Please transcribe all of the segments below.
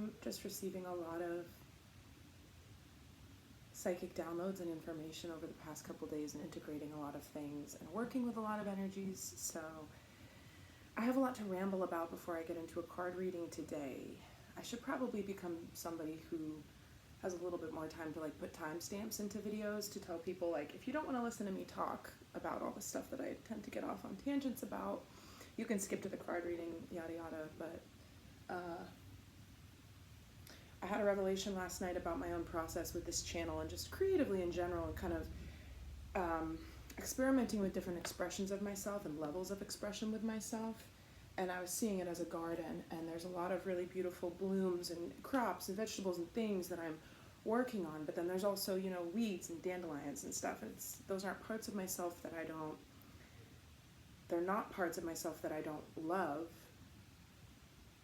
I'm just receiving a lot of psychic downloads and information over the past couple days and integrating a lot of things and working with a lot of energies. So I have a lot to ramble about before I get into a card reading today. I should probably become somebody who has a little bit more time to like put timestamps into videos to tell people like, if you don't want to listen to me talk about all the stuff that I tend to get off on tangents about, you can skip to the card reading, yada yada. But I had a revelation last night about my own process with this channel and just creatively in general, and kind of experimenting with different expressions of myself and levels of expression with myself. And I was seeing it as a garden, and there's a lot of really beautiful blooms and crops and vegetables and things that I'm working on, but then there's also, you know, weeds and dandelions and stuff, and those aren't parts of myself that they're not parts of myself that I don't love,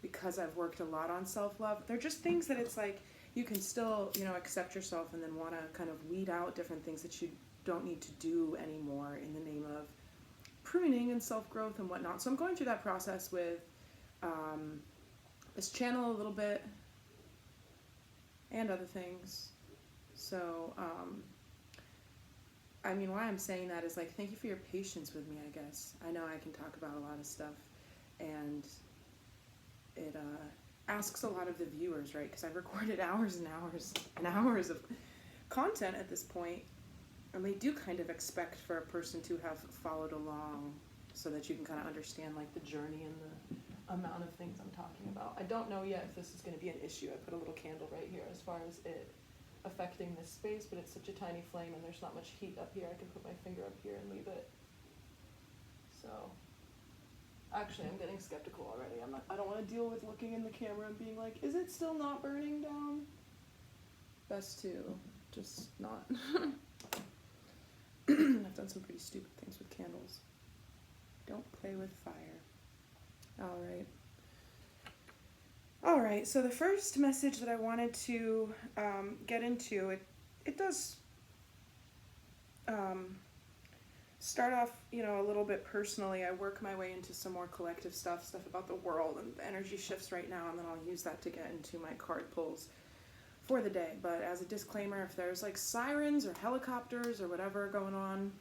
because I've worked a lot on self-love. They're just things that it's like, you can still, you know, accept yourself and then want to kind of weed out different things that you don't need to do anymore in the name of pruning and self-growth and whatnot. So I'm going through that process with this channel a little bit and other things. So, I mean, why I'm saying that is like, thank you for your patience with me, I guess. I know I can talk about a lot of stuff, and it asks a lot of the viewers, right? Because I've recorded hours and hours and hours of content at this point, and they do kind of expect for a person to have followed along so that you can kind of understand like the journey and the amount of things I'm talking about. I don't know yet if this is going to be an issue. I put a little candle right here as far as it affecting this space, but it's such a tiny flame and there's not much heat up here. I can put my finger up here and leave it. So actually, I'm getting skeptical already. I don't want to deal with looking in the camera and being like, is it still not burning down? Best to just not. I've done some pretty stupid things with candles. Don't play with fire. All right, so the first message that I wanted to get into, it does start off, you know, a little bit personally. I work my way into some more collective stuff about the world and the energy shifts right now, and then I'll use that to get into my card pulls for the day. But as a disclaimer, if there's like sirens or helicopters or whatever going on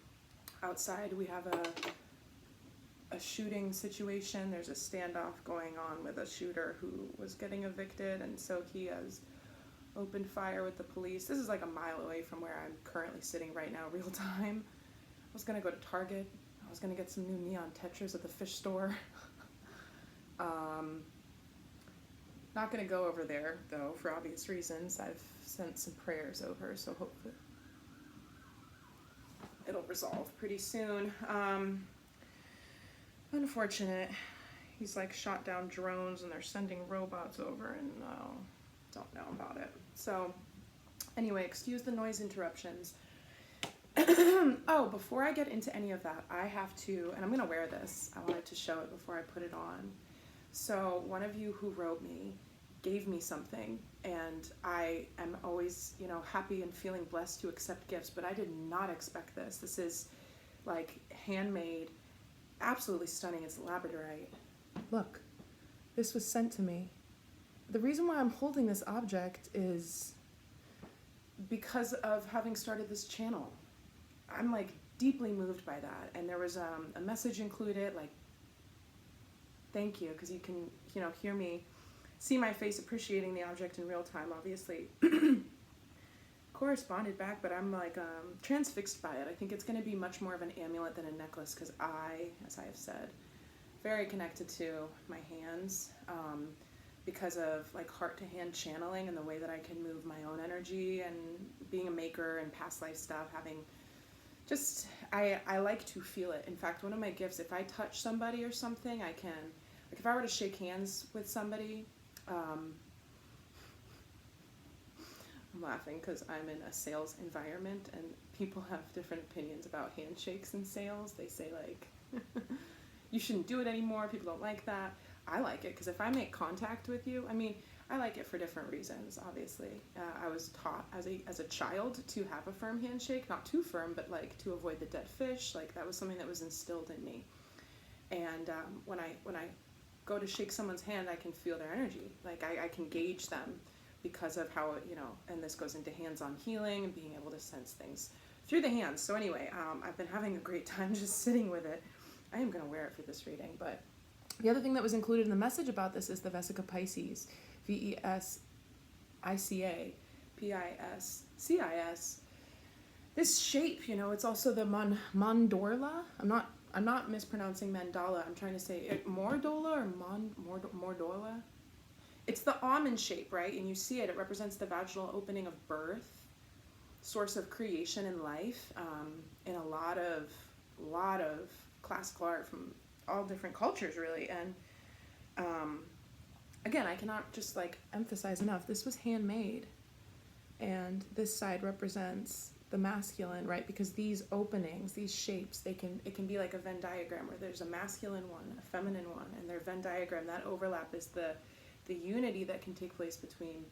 outside, we have a shooting situation. There's a standoff going on with a shooter who was getting evicted, and so he has opened fire with the police. This is like a mile away from where I'm currently sitting right now, real time. I was gonna go to Target. I was gonna get some new neon Tetras at the fish store. Not gonna go over there though, for obvious reasons. I've sent some prayers over, so hopefully it'll resolve pretty soon. Unfortunate. He's like shot down drones and they're sending robots over, and don't know about it. So anyway, excuse the noise interruptions. Oh, before I get into any of that, I have to, and I'm gonna wear this. I wanted to show it before I put it on. So one of you who wrote me gave me something, and I am always, you know, happy and feeling blessed to accept gifts, but I did not expect this. This is like handmade, absolutely stunning. It's labradorite. Look, this was sent to me. The reason why I'm holding this object is because of having started this channel. I'm like deeply moved by that, and there was a message included, like, thank you, because you can, you know, hear me, see my face appreciating the object in real time, obviously. Corresponded back, but I'm like transfixed by it. I think it's going to be much more of an amulet than a necklace, because as I have said, very connected to my hands, because of like heart to hand channeling and the way that I can move my own energy, and being a maker and past life stuff, having just, I like to feel it. In fact, one of my gifts, if I touch somebody or something, I can, like if I were to shake hands with somebody, I'm laughing because I'm in a sales environment and people have different opinions about handshakes in sales. They say like, you shouldn't do it anymore. People don't like that. I like it because if I make contact with you, I mean, I like it for different reasons, obviously. I was taught as a child to have a firm handshake, not too firm, but like to avoid the dead fish. Like that was something that was instilled in me. And when I go to shake someone's hand, I can feel their energy. Like I can gauge them because of how, and this goes into hands-on healing and being able to sense things through the hands. So anyway, I've been having a great time just sitting with it. I am going to wear it for this reading, but the other thing that was included in the message about this is the Vesica Pisces, Vesica Piscis. This shape, it's also the mandorla. I'm not mispronouncing mandala. I'm trying to say it mordola or mordola. It's the almond shape, right? And you see it. It represents the vaginal opening of birth, source of creation and life, in a lot of classical art from all different cultures, really. And again, I cannot just like emphasize enough, this was handmade, and this side represents the masculine, right? Because these openings, these shapes, it can be like a Venn diagram where there's a masculine one, a feminine one, and their Venn diagram, that overlap is the unity that can take place between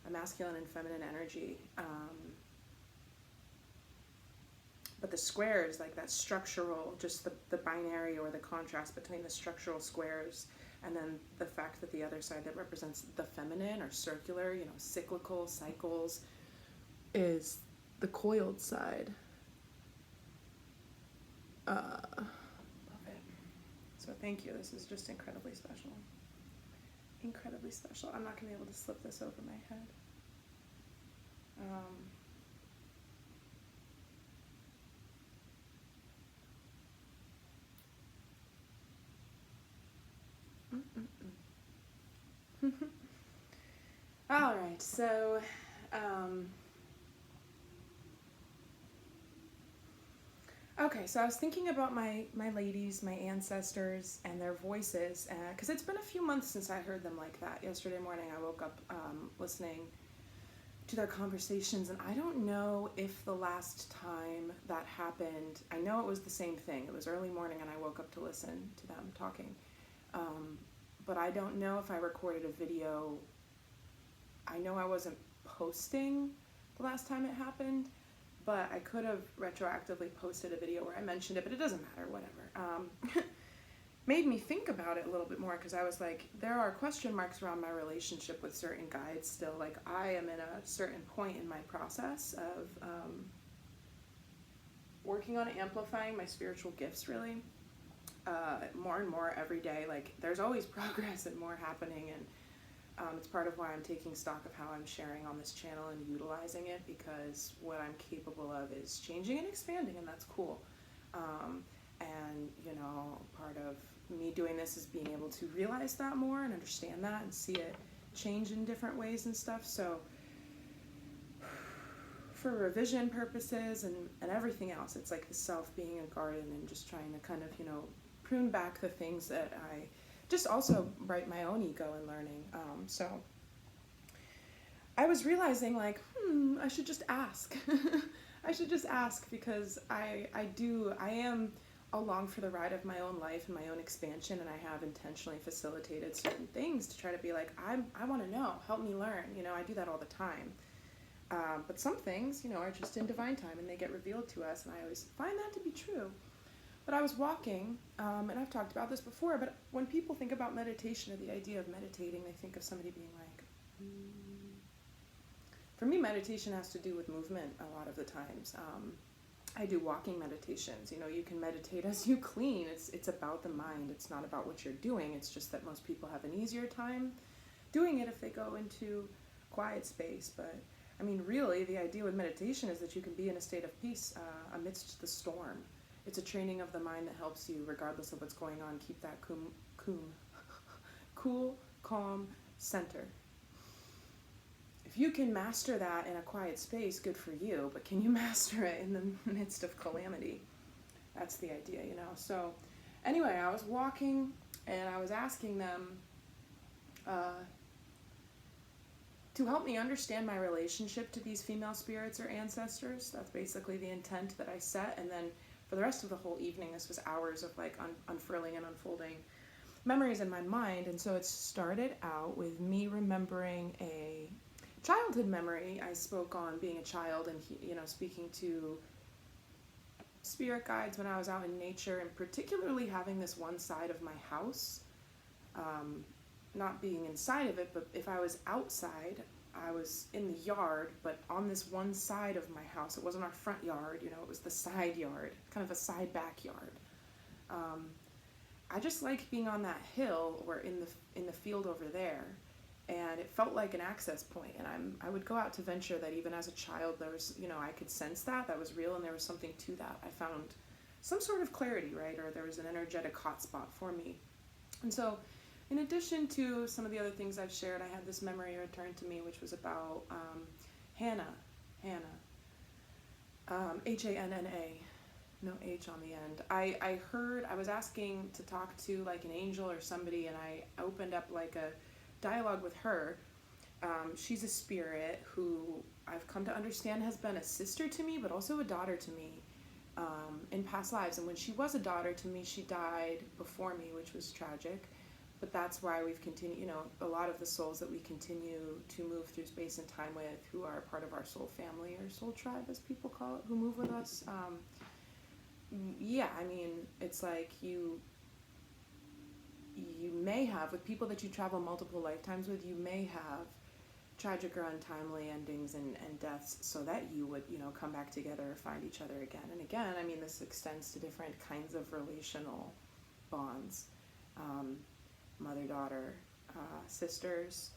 a masculine and feminine energy. But the squares, like that structural, just the binary or the contrast between the structural squares, and then the fact that the other side that represents the feminine or circular, cyclical cycles, is the coiled side. Love it. So thank you. This is just incredibly special. Incredibly special. I'm not going to be able to slip this over my head. All right, so okay, so I was thinking about my ladies, my ancestors, and their voices, because it's been a few months since I heard them like that. Yesterday morning I woke up listening to their conversations, and I don't know if the last time that happened, I know it was the same thing. It was early morning and I woke up to listen to them talking, but I don't know if I recorded a video. I know I wasn't posting the last time it happened, but I could have retroactively posted a video where I mentioned it, but it doesn't matter, whatever. Made me think about it a little bit more, because I was like, there are question marks around my relationship with certain guides still. Like, I am in a certain point in my process of working on amplifying my spiritual gifts, really. More and more every day. Like, there's always progress and more happening, and it's part of why I'm taking stock of how I'm sharing on this channel and utilizing it, because what I'm capable of is changing and expanding, and that's cool. And, part of me doing this is being able to realize that more and understand that and see it change in different ways and stuff. So for revision purposes and everything else, it's like the self being a garden and just trying to kind of, prune back the things that I just also write my own ego in learning. So I was realizing, like, I should just ask. I should just ask, because I am along for the ride of my own life and my own expansion, and I have intentionally facilitated certain things to try to be like, I want to know, help me learn. I do that all the time. But some things, are just in divine time and they get revealed to us, and I always find that to be true. But I was walking, and I've talked about this before, but when people think about meditation or the idea of meditating, they think of somebody being like, For me, meditation has to do with movement a lot of the times. I do walking meditations. You can meditate as you clean. It's about the mind. It's not about what you're doing. It's just that most people have an easier time doing it if they go into quiet space. But I mean, really, the idea with meditation is that you can be in a state of peace amidst the storm. It's a training of the mind that helps you, regardless of what's going on, keep that cool, calm center. If you can master that in a quiet space, good for you, but can you master it in the midst of calamity? That's the idea, So anyway, I was walking and I was asking them to help me understand my relationship to these female spirits or ancestors. That's basically the intent that I set. And then for the rest of the whole evening, this was hours of like unfurling and unfolding memories in my mind. And so it started out with me remembering a childhood memory I spoke on being a child and, speaking to spirit guides when I was out in nature, and particularly having this one side of my house not being inside of it, but if I was outside, I was in the yard, but on this one side of my house. It wasn't our front yard, you know, it was the side yard, kind of a side backyard. I just liked being on that hill or in the field over there, and it felt like an access point. And I would go out to venture that even as a child, there was, you know, I could sense that was real, and there was something to that. I found some sort of clarity, right? Or there was an energetic hotspot for me. And so, in addition to some of the other things I've shared, I had this memory return to me, which was about Hannah, Hanna, no H on the end. I heard, I was asking to talk to like an angel or somebody, and I opened up like a dialogue with her. She's a spirit who I've come to understand has been a sister to me, but also a daughter to me in past lives. And when she was a daughter to me, she died before me, which was tragic. But that's why we've continued, you know, a lot of the souls that we continue to move through space and time with, who are part of our soul family or soul tribe, as people call it, who move with us. Yeah, I mean, it's like you may have, with people that you travel multiple lifetimes with, you may have tragic or untimely endings and deaths so that you would, you know, come back together or find each other again and again. I mean, this extends to different kinds of relational bonds. Mother, daughter, sisters.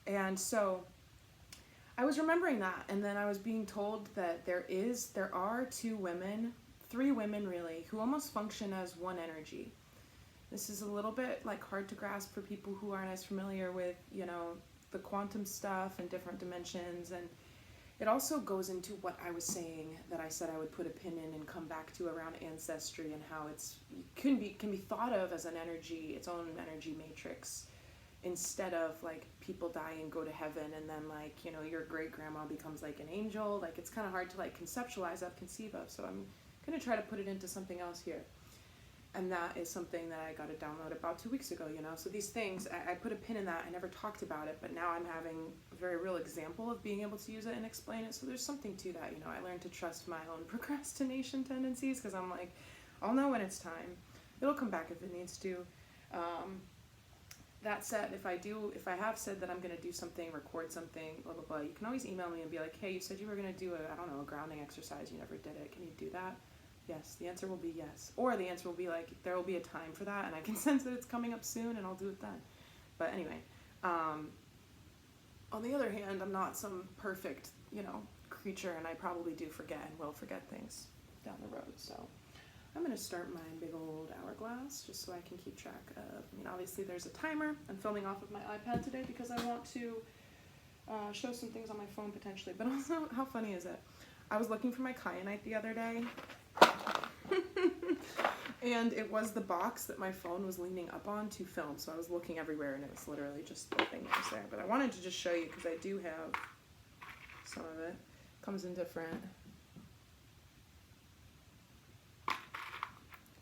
And so I was remembering that, and then I was being told that there are three women really, who almost function as one energy. This is a little bit like hard to grasp for people who aren't as familiar with, you know, the quantum stuff and different dimensions, and it also goes into what I was saying, that I said I would put a pin in and come back to around ancestry, and how can be thought of as an energy, its own energy matrix, instead of like people die and go to heaven and then like, you know, your great grandma becomes like an angel. Like, it's kind of hard to like conceptualize of, conceive of. So I'm gonna try to put it into something else here. And that is something that I got a download about 2 weeks ago, you know. So these things, I put a pin in that. I never talked about it, but now I'm having a very real example of being able to use it and explain it. So there's something to that, you know. I learned to trust my own procrastination tendencies, because I'm like, I'll know when it's time. It'll come back if it needs to. That said, if I have said that I'm going to do something, record something, blah, blah, blah, you can always email me and be like, hey, you said you were going to do a grounding exercise. You never did it. Can you do that? Yes, the answer will be yes. Or the answer will be like, there will be a time for that, and I can sense that it's coming up soon, and I'll do it then. But anyway, on the other hand, I'm not some perfect, you know, creature, and I probably do forget and will forget things down the road. So I'm going to start my big old hourglass just so I can keep track of, I mean, obviously there's a timer. I'm filming off of my iPad today because I want to show some things on my phone potentially. But also, how funny is it? I was looking for my kyanite the other day, and it was the box that my phone was leaning up on to film. So I was looking everywhere, and it was literally just the thing that was there. But I wanted to just show you because I do have some of it. Comes in different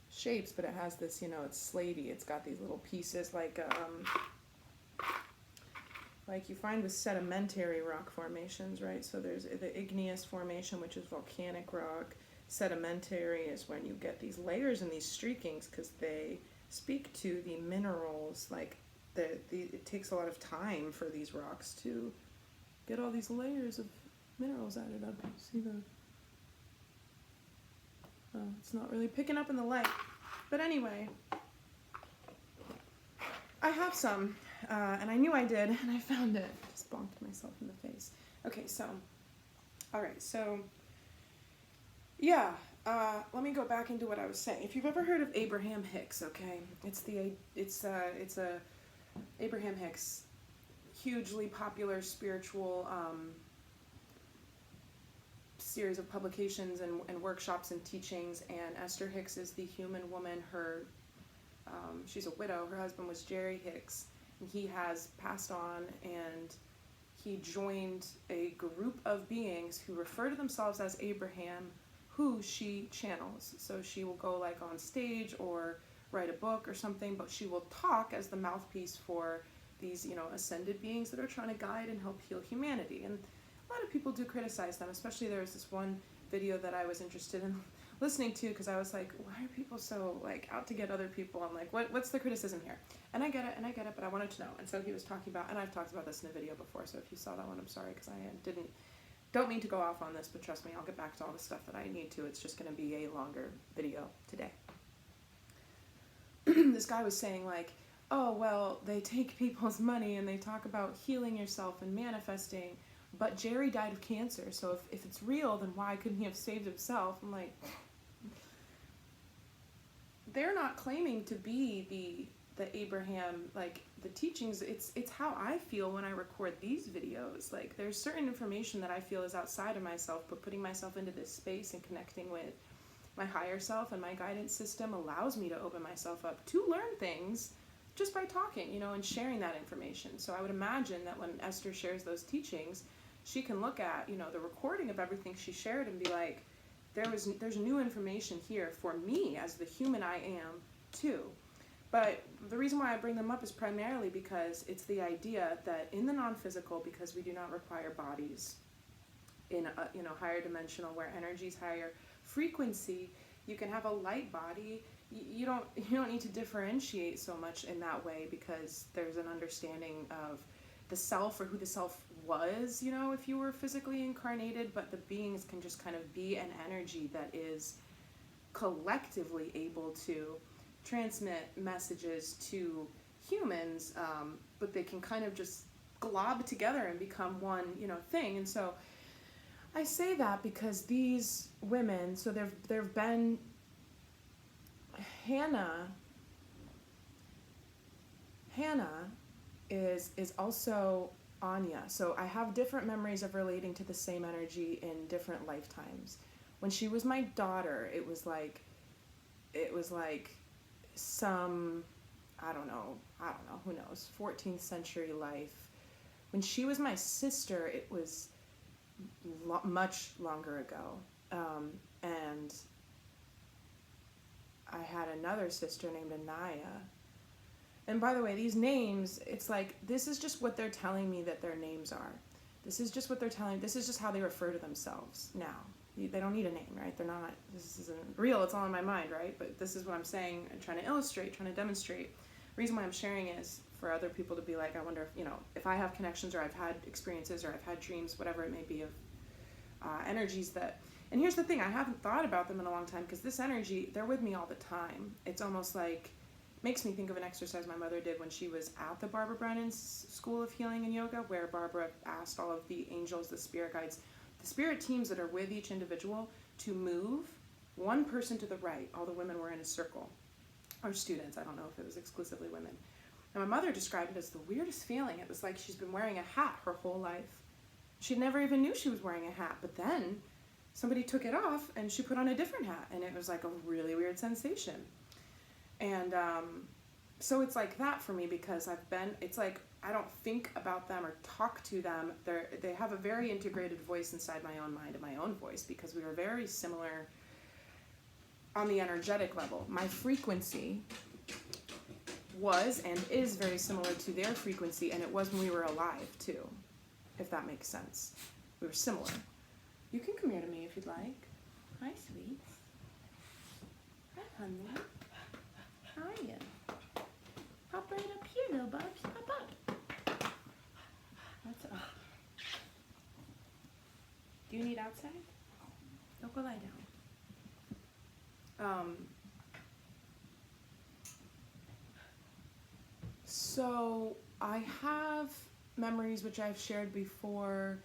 shapes, but it has this, you know, it's slatey. It's got these little pieces like you find with sedimentary rock formations, right? So there's the igneous formation, which is volcanic rock. Sedimentary is when you get these layers and these streakings, because they speak to the minerals. Like it takes a lot of time for these rocks to get all these layers of minerals added up. See the? Oh, it's not really picking up in the light. But anyway, I have some, and I knew I did, and I found it. Just bonked myself in the face. Okay, so, all right, so, yeah, let me go back into what I was saying. If you've ever heard of Abraham Hicks, okay, it's Abraham Hicks, hugely popular spiritual series of publications and workshops and teachings. And Esther Hicks is the human woman. She's a widow. Her husband was Jerry Hicks, and he has passed on, and he joined a group of beings who refer to themselves as Abraham, who she channels. So she will go like on stage or write a book or something, but she will talk as the mouthpiece for these, you know, ascended beings that are trying to guide and help heal humanity. And a lot of people do criticize them, especially there was this one video that I was interested in listening to, because I was like, why are people so like out to get other people? I'm like, what's the criticism here? And I get it, but I wanted to know. And so he was talking about, and I've talked about this in a video before, so if you saw that one, I'm sorry, because I don't mean to go off on this, but trust me, I'll get back to all the stuff that I need to. It's just going to be a longer video today. This guy was saying like, oh, well, they take people's money and they talk about healing yourself and manifesting, but Jerry died of cancer, so if it's real, then why couldn't he have saved himself? I'm like, they're not claiming to be the Abraham, like, the teachings. It's how I feel when I record these videos. Like, there's certain information that I feel is outside of myself, but putting myself into this space and connecting with my higher self and my guidance system allows me to open myself up to learn things just by talking, and sharing that information. So I would imagine that when Esther shares those teachings, she can look at, the recording of everything she shared and be like, there's new information here for me as the human I am too. But the reason why I bring them up is primarily because it's the idea that in the non-physical, because we do not require bodies, in a higher dimensional where energy's higher frequency, you can have a light body. You don't need to differentiate so much in that way, because there's an understanding of the self, or who the self was, if you were physically incarnated, but the beings can just kind of be an energy that is collectively able to transmit messages to humans, but they can kind of just glob together and become one, thing. And so I say that because these women, so there've been Hannah is also Anya. So I have different memories of relating to the same energy in different lifetimes. When she was my daughter, it was like some, I don't know, who knows, 14th century life. When she was my sister, it was much longer ago. And I had another sister named Anaya. And by the way, these names, it's like, this is just what they're telling me that their names are. This is just what they're telling, this is just how they refer to themselves now. They don't need a name, right? They're not, this isn't real, it's all in my mind, right? But this is what I'm saying and trying to illustrate, trying to demonstrate. The reason why I'm sharing is for other people to be like, I wonder if, if I have connections, or I've had experiences, or I've had dreams, whatever it may be, of energies that, and here's the thing, I haven't thought about them in a long time, because this energy, they're with me all the time. It's almost like, makes me think of an exercise my mother did when she was at the Barbara Brennan's School of Healing and Yoga, where Barbara asked all of the angels, the spirit guides, the spirit teams that are with each individual to move one person to the right. All the women were in a circle, or students, I don't know if it was exclusively women. And my mother described it as the weirdest feeling. It was like she's been wearing a hat her whole life. She never even knew she was wearing a hat, but then somebody took it off and she put on a different hat, and it was like a really weird sensation. And so it's like that for me, because it's like I don't think about them or talk to them. They have a very integrated voice inside my own mind and my own voice, because we are very similar on the energetic level. My frequency was and is very similar to their frequency, and it was when we were alive too, if that makes sense. We were similar. You can come here to me if you'd like. Hi, sweets. Hi, honey. How are you? Hop right up here, little Bubs. Hop up. What's up? Do you need outside? Don't go lie down. So I have memories which I've shared before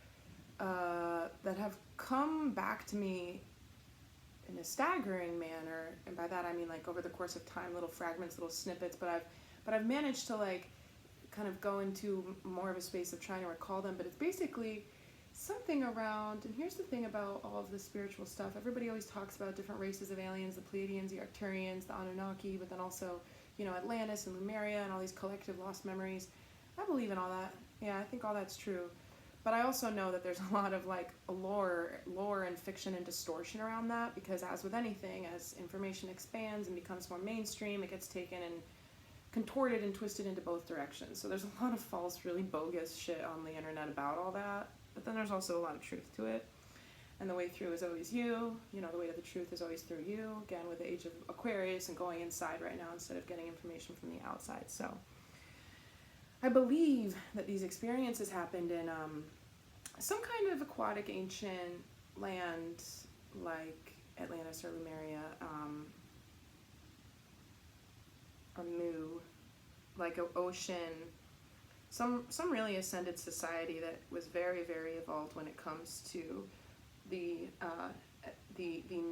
that have come back to me in a staggering manner, and by that I mean like over the course of time, little fragments, little snippets, but I've managed to like kind of go into more of a space of trying to recall them. But it's basically something around, and here's the thing about all of the spiritual stuff, everybody always talks about different races of aliens, the Pleiadians, the Arcturians, the Anunnaki, but then also, Atlantis and Lemuria and all these collective lost memories. I believe in all that. Yeah, I think all that's true. But I also know that there's a lot of like lore and fiction and distortion around that, because as with anything, as information expands and becomes more mainstream, it gets taken and contorted and twisted into both directions. So there's a lot of false, really bogus shit on the internet about all that, but then there's also a lot of truth to it. and the way through is always you. You know, the way to the truth is always through you. Again, with the age of Aquarius and going inside right now instead of getting information from the outside. So I believe that these experiences happened in some kind of aquatic ancient land like Atlantis or Lemuria, or Mu, like an ocean, some really ascended society that was very, very evolved when it comes to the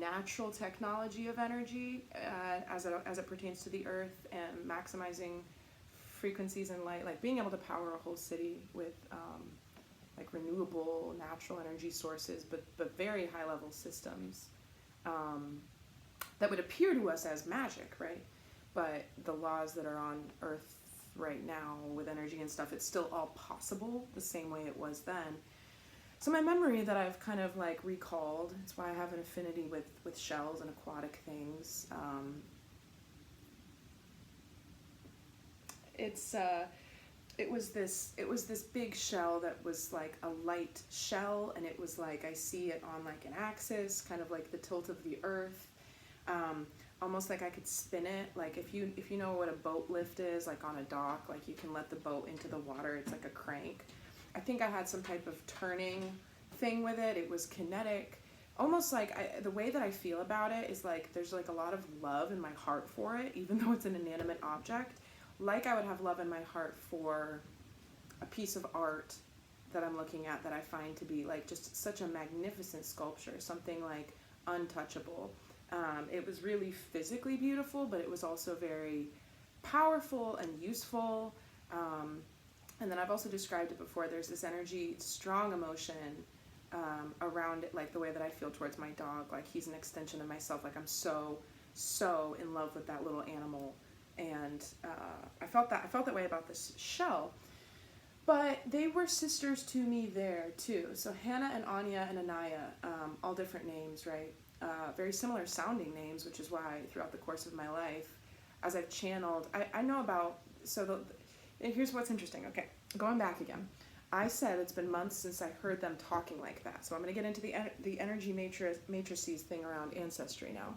natural technology of energy as it pertains to the earth, and maximizing frequencies and light, like being able to power a whole city with like renewable natural energy sources, but very high level systems that would appear to us as magic, right? But the laws that are on Earth right now with energy and stuff, it's still all possible the same way it was then. So my memory that I've kind of like recalled, it's why I have an affinity with shells and aquatic things. It was this big shell that was like a light shell, and it was like, I see it on like an axis, kind of like the tilt of the earth, almost like I could spin it. Like if you know what a boat lift is, like on a dock, like you can let the boat into the water, it's like a crank. I think I had some type of turning thing with it. It was kinetic, almost like the way that I feel about it is like there's like a lot of love in my heart for it, even though it's an inanimate object. Like I would have love in my heart for a piece of art that I'm looking at that I find to be like just such a magnificent sculpture, something like untouchable. It was really physically beautiful, but it was also very powerful and useful. And then I've also described it before, there's this energy, strong emotion around it, like the way that I feel towards my dog, like he's an extension of myself, like I'm so in love with that little animal. And I felt that way about this shell. But they were sisters to me there too. So Hannah and Anya and Anaya, all different names, right? Very similar sounding names, which is why throughout the course of my life, as I've channeled, I know about, here's what's interesting. Okay, going back again. I said it's been months since I heard them talking like that. So I'm going to get into the energy matrices thing around ancestry now.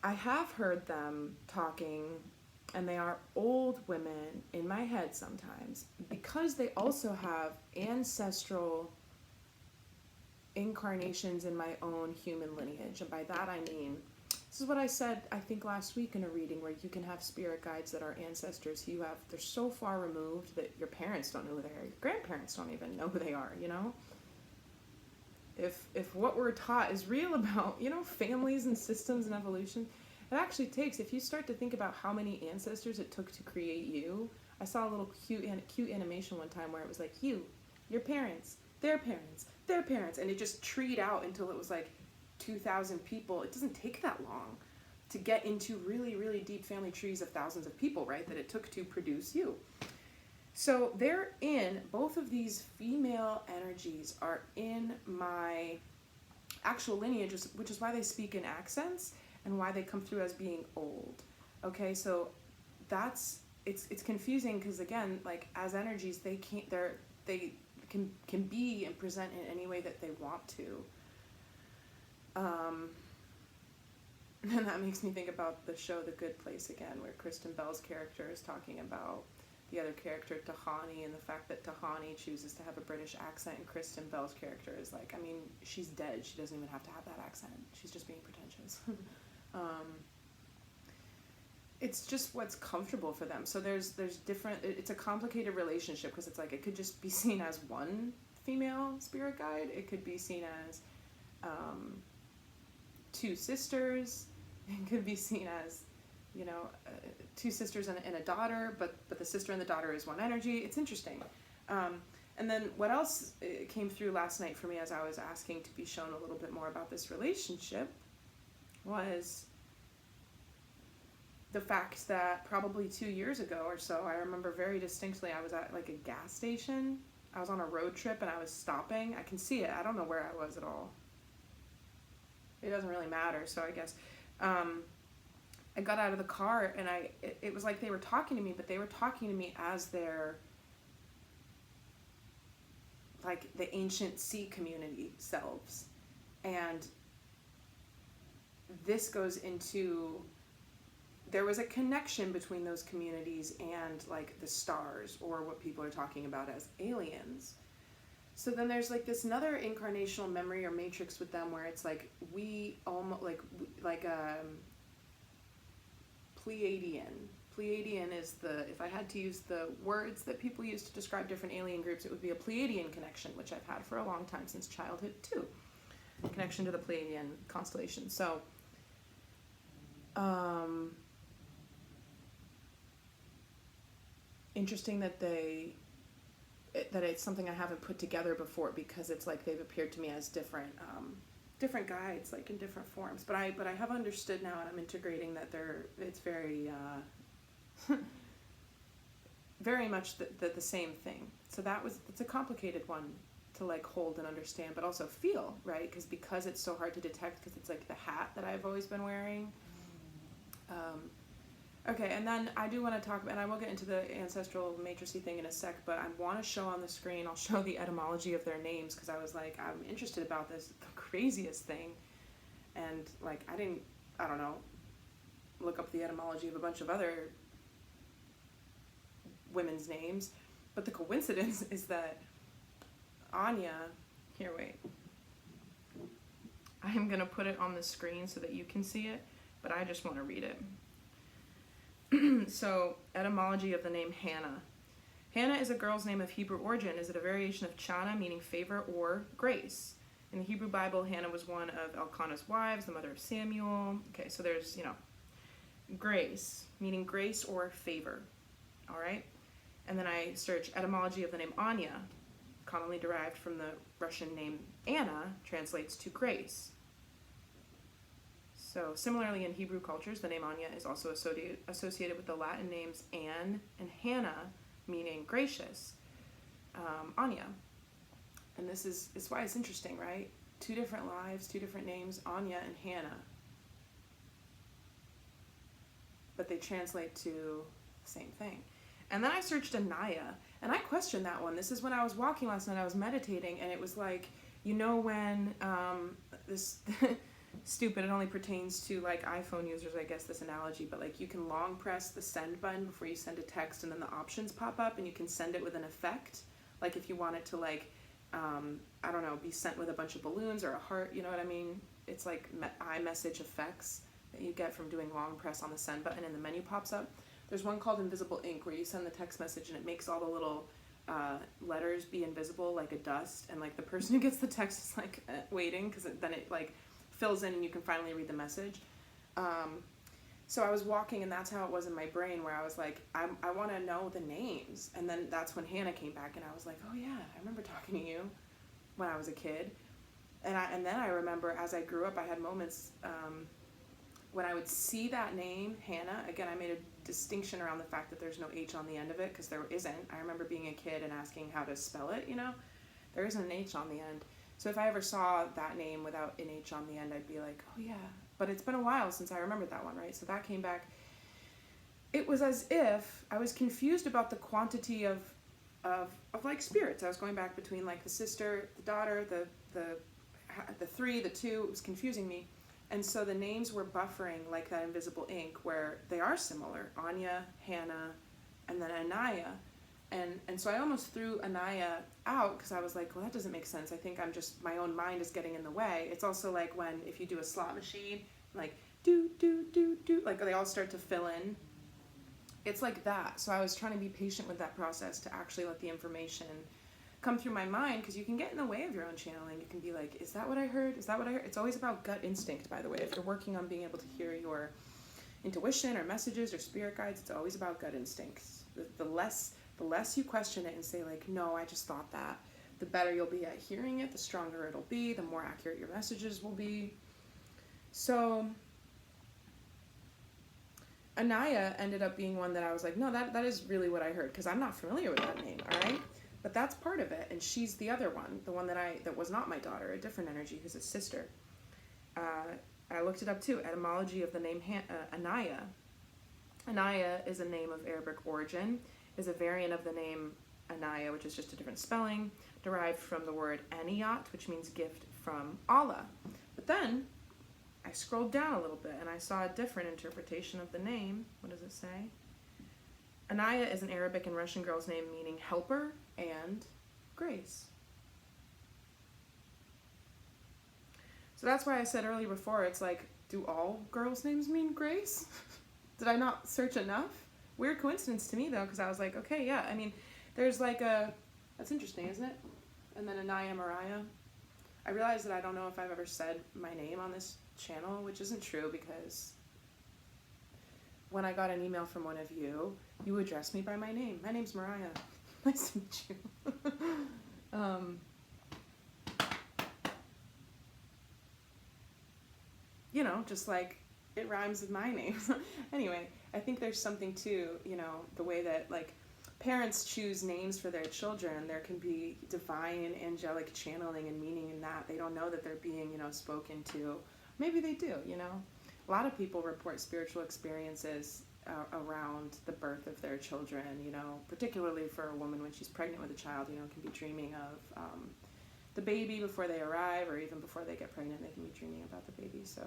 I have heard them talking, and they are old women in my head sometimes, because they also have ancestral incarnations in my own human lineage. And by that I mean, this is what I said, I think last week in a reading, where you can have spirit guides that are ancestors who they're so far removed that your parents don't know who they are, your grandparents don't even know who they are, you know? If what we're taught is real about, you know, families and systems and evolution, it actually takes, if you start to think about how many ancestors it took to create you. I saw a little cute animation one time where it was like you, your parents, their parents, their parents, and it just treed out until it was like 2,000 people. It doesn't take that long to get into really, really deep family trees of thousands of people, right, that it took to produce you. So they're in, both of these female energies are in my actual lineage, which is why they speak in accents and why they come through as being old. Okay, so it's confusing because, again, like as energies, they can be and present in any way that they want to. And that makes me think about the show The Good Place again, where Kristen Bell's character is talking about the other character, Tahani, and the fact that Tahani chooses to have a British accent, and Kristen Bell's character is like, I mean, she's dead. She doesn't even have to have that accent. She's just being pretentious. It's just what's comfortable for them. So there's different, it's a complicated relationship, because it's like, it could just be seen as one female spirit guide. It could be seen as two sisters. It could be seen as, you know, two sisters and a daughter, but the sister and the daughter is one energy. It's interesting. And then what else came through last night for me as I was asking to be shown a little bit more about this relationship was the fact that probably 2 years ago or so, I remember very distinctly, I was at like a gas station. I was on a road trip and I was stopping. I can see it. I don't know where I was at all. It doesn't really matter, so I guess. I got out of the car and it was like they were talking to me, but they were talking to me as their like the ancient sea community selves. And this goes into, there was a connection between those communities and like the stars, or what people are talking about as aliens. So then there's like this another incarnational memory or matrix with them where it's like we almost like Pleiadian. Pleiadian is the, if I had to use the words that people use to describe different alien groups, it would be a Pleiadian connection, which I've had for a long time, since childhood too. Connection to the Pleiadian constellation. So, interesting that that it's something I haven't put together before, because it's like they've appeared to me as different guides, like in different forms. But I have understood now, and I'm integrating that it's very very much the same thing. So it's a complicated one to like hold and understand, but also feel, right? Because it's so hard to detect, because it's like the hat that I've always been wearing. Okay, and then I do want to talk, and I will get into the ancestral matricey thing in a sec, but I want to show on the screen, I'll show the etymology of their names, because I was like, I'm interested about this, the craziest thing. And like, I don't know, look up the etymology of a bunch of other women's names, but the coincidence is that Anya, here, wait. I'm going to put it on the screen so that you can see it, but I just want to read it. So, etymology of the name Hannah. Hannah is a girl's name of Hebrew origin. Is it a variation of Chana, meaning favor or grace? In the Hebrew Bible, Hannah was one of Elkanah's wives, the mother of Samuel. Okay, so there's, grace, meaning grace or favor. All right? And then I search etymology of the name Anya, commonly derived from the Russian name Anna, translates to grace. So similarly in Hebrew cultures, the name Anya is also associated with the Latin names Anne and Hannah, meaning gracious. Anya. And this is why it's interesting, right? Two different lives, two different names, Anya and Hannah. But they translate to the same thing. And then I searched Anaya, and I questioned that one. This is when I was walking last night, I was meditating, and it was like, when this... stupid, it only pertains to like iPhone users, I guess, this analogy, but like you can long press the send button before you send a text, and then the options pop up and you can send it with an effect, like if you want it to like I don't know, be sent with a bunch of balloons or a heart, you know what I mean? It's like iMessage effects that you get from doing long press on the send button and the menu pops up. There's one called invisible ink where you send the text message and it makes all the little letters be invisible like a dust, and like the person who gets the text is like waiting, because then it like fills in and you can finally read the message. So I was walking, and that's how it was in my brain, where I was like, I want to know the names. And then that's when Hannah came back, and I was like, oh yeah, I remember talking to you when I was a kid. And then I remember as I grew up, I had moments when I would see that name, Hannah. Again, I made a distinction around the fact that there's no H on the end of it, because there isn't. I remember being a kid and asking how to spell it, There isn't an H on the end. So if I ever saw that name without an H on the end, I'd be like, oh yeah. But it's been a while since I remembered that one, right? So that came back. It was as if I was confused about the quantity of like spirits. I was going back between like the sister, the daughter, the three, the two. It was confusing me. And so the names were buffering like that invisible ink, where they are similar. Anya, Hannah, and then Anaya. And so I almost threw Anaya out, because I was like, well, that doesn't make sense. I think my own mind is getting in the way. It's also like if you do a slot machine, like do, like they all start to fill in. It's like that. So I was trying to be patient with that process to actually let the information come through my mind, because you can get in the way of your own channeling. You can be like, is that what I heard? Is that what I heard? It's always about gut instinct, by the way. If you're working on being able to hear your intuition or messages or spirit guides, it's always about gut instincts. The less you question it and say like, no, I just thought that, the better you'll be at hearing it, the stronger it'll be, the more accurate your messages will be. So Anaya ended up being one that I was like, no, that is really what I heard, because I'm not familiar with that name, all right? But that's part of it, and she's the other one, the one that was not my daughter, a different energy, who's a sister. I looked it up too, etymology of the name Anaya. Anaya is a name of Arabic origin, is a variant of the name Anaya, which is just a different spelling, derived from the word Aniyat, which means gift from Allah. But then I scrolled down a little bit and I saw a different interpretation of the name. What does it say? Anaya is an Arabic and Russian girl's name meaning helper and grace. So that's why I said earlier before, it's like, do all girls' names mean grace? Did I not search enough? Weird coincidence to me though, because I was like, okay, yeah, I mean, there's like that's interesting, isn't it? And then Anaya Mariah. I realized that I don't know if I've ever said my name on this channel, which isn't true because when I got an email from one of you, you addressed me by my name. My name's Mariah. Nice to meet you. You know, just like it rhymes with my name. Anyway, I think there's something to, you know, the way that like parents choose names for their children. There can be divine and angelic channeling and meaning in that. They don't know that they're being, you know, spoken to. Maybe they do, you know. A lot of people report spiritual experiences around the birth of their children, you know, particularly for a woman when she's pregnant with a child, you know, can be dreaming of the baby before they arrive, or even before they get pregnant, they can be dreaming about the baby. So,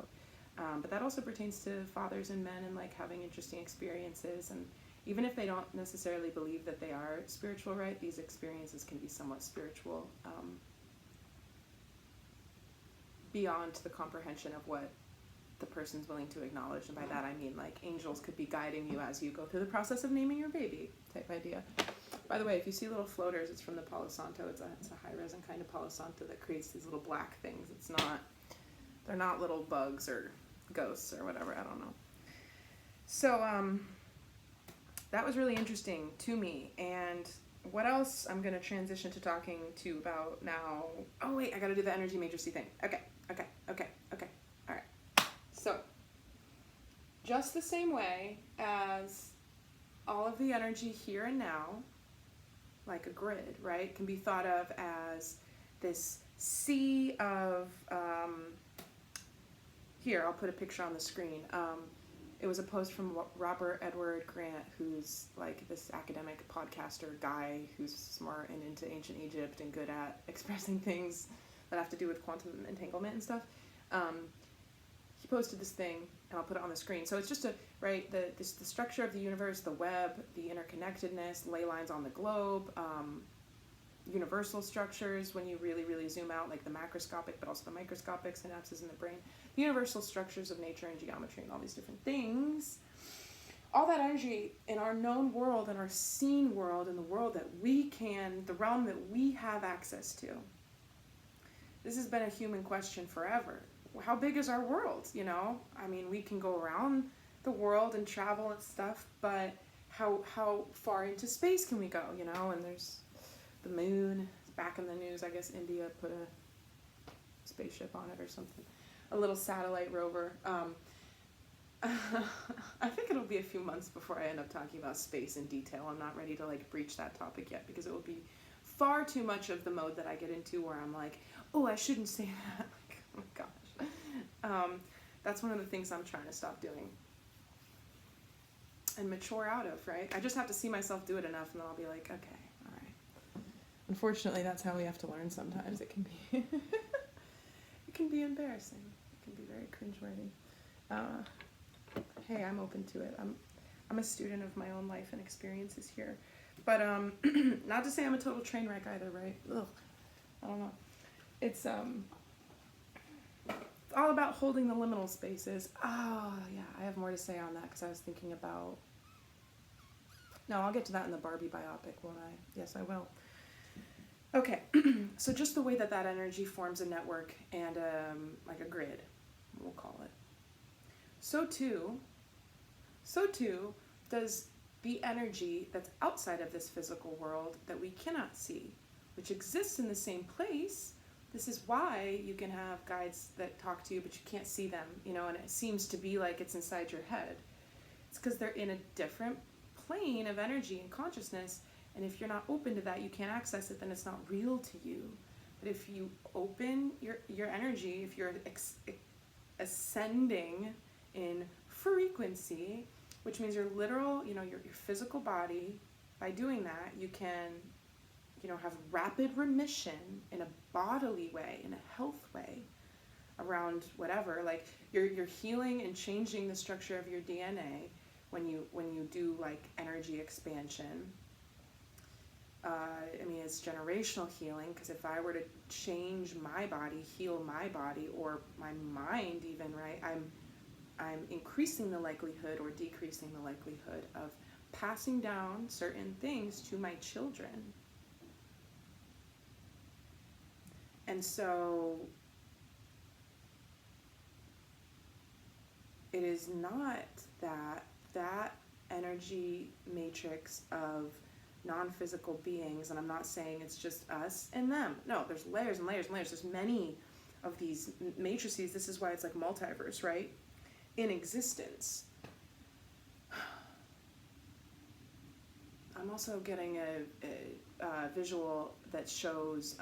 but that also pertains to fathers and men and like having interesting experiences. And even if they don't necessarily believe that they are spiritual, right, these experiences can be somewhat spiritual, beyond the comprehension of what the person's willing to acknowledge. And by that I mean like angels could be guiding you as you go through the process of naming your baby type idea. By the way, if you see little floaters, it's from the Palo Santo. It's a high resin kind of Palo Santo that creates these little black things. They're not little bugs or ghosts or whatever, I don't know. So that was really interesting to me. And what else I'm going to transition to talking to you about now. Oh wait, I got to do the energy matrixy thing. Okay. All right. So just the same way as all of the energy here and now, like a grid, right, can be thought of as this sea of, here, I'll put a picture on the screen. It was a post from Robert Edward Grant, who's like this academic podcaster guy who's smart and into ancient Egypt and good at expressing things that have to do with quantum entanglement and stuff. He posted this thing, and I'll put it on the screen. So it's just the structure of the universe, the web, the interconnectedness, ley lines on the globe, universal structures when you really, really zoom out, like the macroscopic, but also the microscopic synapses in the brain, the universal structures of nature and geometry and all these different things. All that energy in our known world and our seen world and the world that the realm that we have access to. This has been a human question forever. How big is our world, you know? I mean, we can go around the world and travel and stuff, but how far into space can we go, you know? And there's the moon. It's back in the news. I guess India put a spaceship on it or something. A little satellite rover. I think it'll be a few months before I end up talking about space in detail. I'm not ready to like breach that topic yet because it will be far too much of the mode that I get into where I'm like, oh, I shouldn't say that. Like, oh my gosh. That's one of the things I'm trying to stop doing and mature out of, right? I just have to see myself do it enough and then I'll be like, okay, all right. Unfortunately, that's how we have to learn sometimes. It can be it can be embarrassing. It can be very cringeworthy. Hey, I'm open to it. I'm a student of my own life and experiences here. But not to say I'm a total train wreck either, right? Ugh. I don't know. It's all about holding the liminal spaces. Oh, yeah, I have more to say on that because I was thinking about... No, I'll get to that in the Barbie biopic, won't I? Yes, I will. Okay, so just the way that energy forms a network and like a grid, we'll call it. So too does the energy that's outside of this physical world that we cannot see, which exists in the same place. This is why you can have guides that talk to you, but you can't see them, you know, and it seems to be like it's inside your head. It's because they're in a different plane of energy and consciousness, and if you're not open to that, you can't access it, then it's not real to you. But if you open your energy, if you're ascending in frequency, which means your literal, you know, your physical body, by doing that, you can have rapid remission in a bodily way, in a health way, around whatever. Like you're healing and changing the structure of your DNA when you do like energy expansion. I mean, it's generational healing, because if I were to change my body, heal my body, or my mind even, right, I'm increasing the likelihood or decreasing the likelihood of passing down certain things to my children. And so it is not that energy matrix of non-physical beings, and I'm not saying it's just us and them. No, there's layers and layers and layers. There's many of these matrices. This is why it's like multiverse, right? In existence. I'm also getting a visual that shows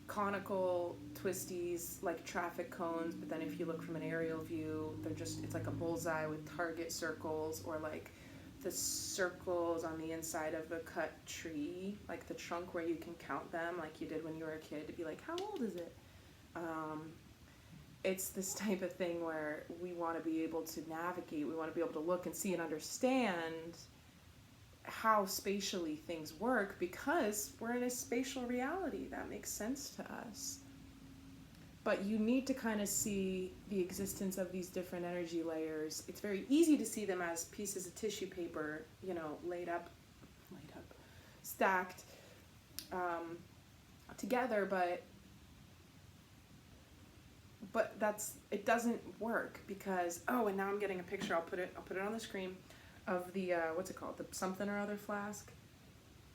conical twisties like traffic cones, but then if you look from an aerial view, it's like a bullseye with target circles, or like the circles on the inside of a cut tree, like the trunk where you can count them like you did when you were a kid to be like, how old is it? It's this type of thing where we want to be able to navigate, we want to be able to look and see and understand how spatially things work, because we're in a spatial reality that makes sense to us. But you need to kind of see the existence of these different energy layers. It's very easy to see them as pieces of tissue paper, laid up, stacked together, but it doesn't work, because and now I'm getting a picture. I'll put it on the screen of the what's it called, the something or other flask.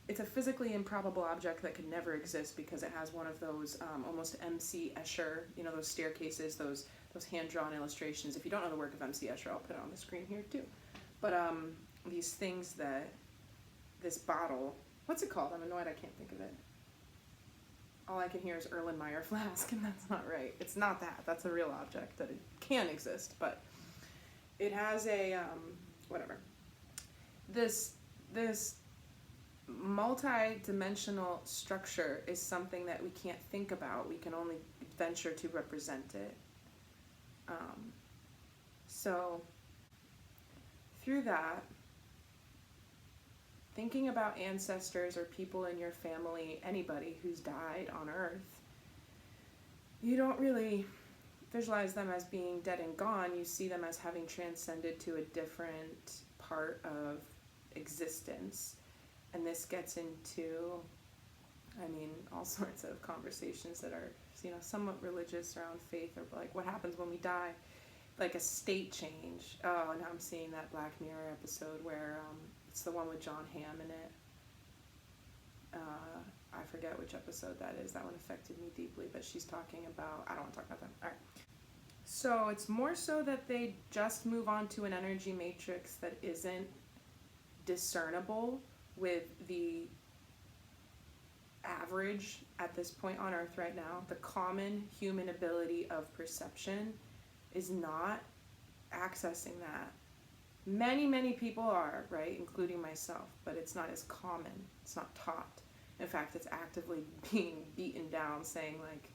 It's a physically improbable object that could never exist, because it has one of those almost M.C. Escher, those staircases, those hand-drawn illustrations. If you don't know the work of M.C. Escher, I'll put it on the screen here too. But these things this bottle, what's it called? I'm annoyed I can't think of it. All I can hear is Erlenmeyer flask, and that's not right. It's not that. That's a real object that it can exist, but it has a whatever. This multi-dimensional structure is something that we can't think about. We can only venture to represent it. So through that, thinking about ancestors or people in your family, anybody who's died on Earth, you don't really visualize them as being dead and gone. You see them as having transcended to a different part of existence. And this gets into, all sorts of conversations that are, somewhat religious around faith, or like what happens when we die, like a state change. Oh, now I'm seeing that Black Mirror episode where it's the one with John Hamm in it. I forget which episode that is. That one affected me deeply, but she's talking about, I don't want to talk about that. All right. So it's more so that they just move on to an energy matrix that isn't discernible with the average at this point on Earth right now. The common human ability of perception is not accessing that. Many, many people are, right, including myself, but it's not as common. It's not taught. In fact, it's actively being beaten down, saying like,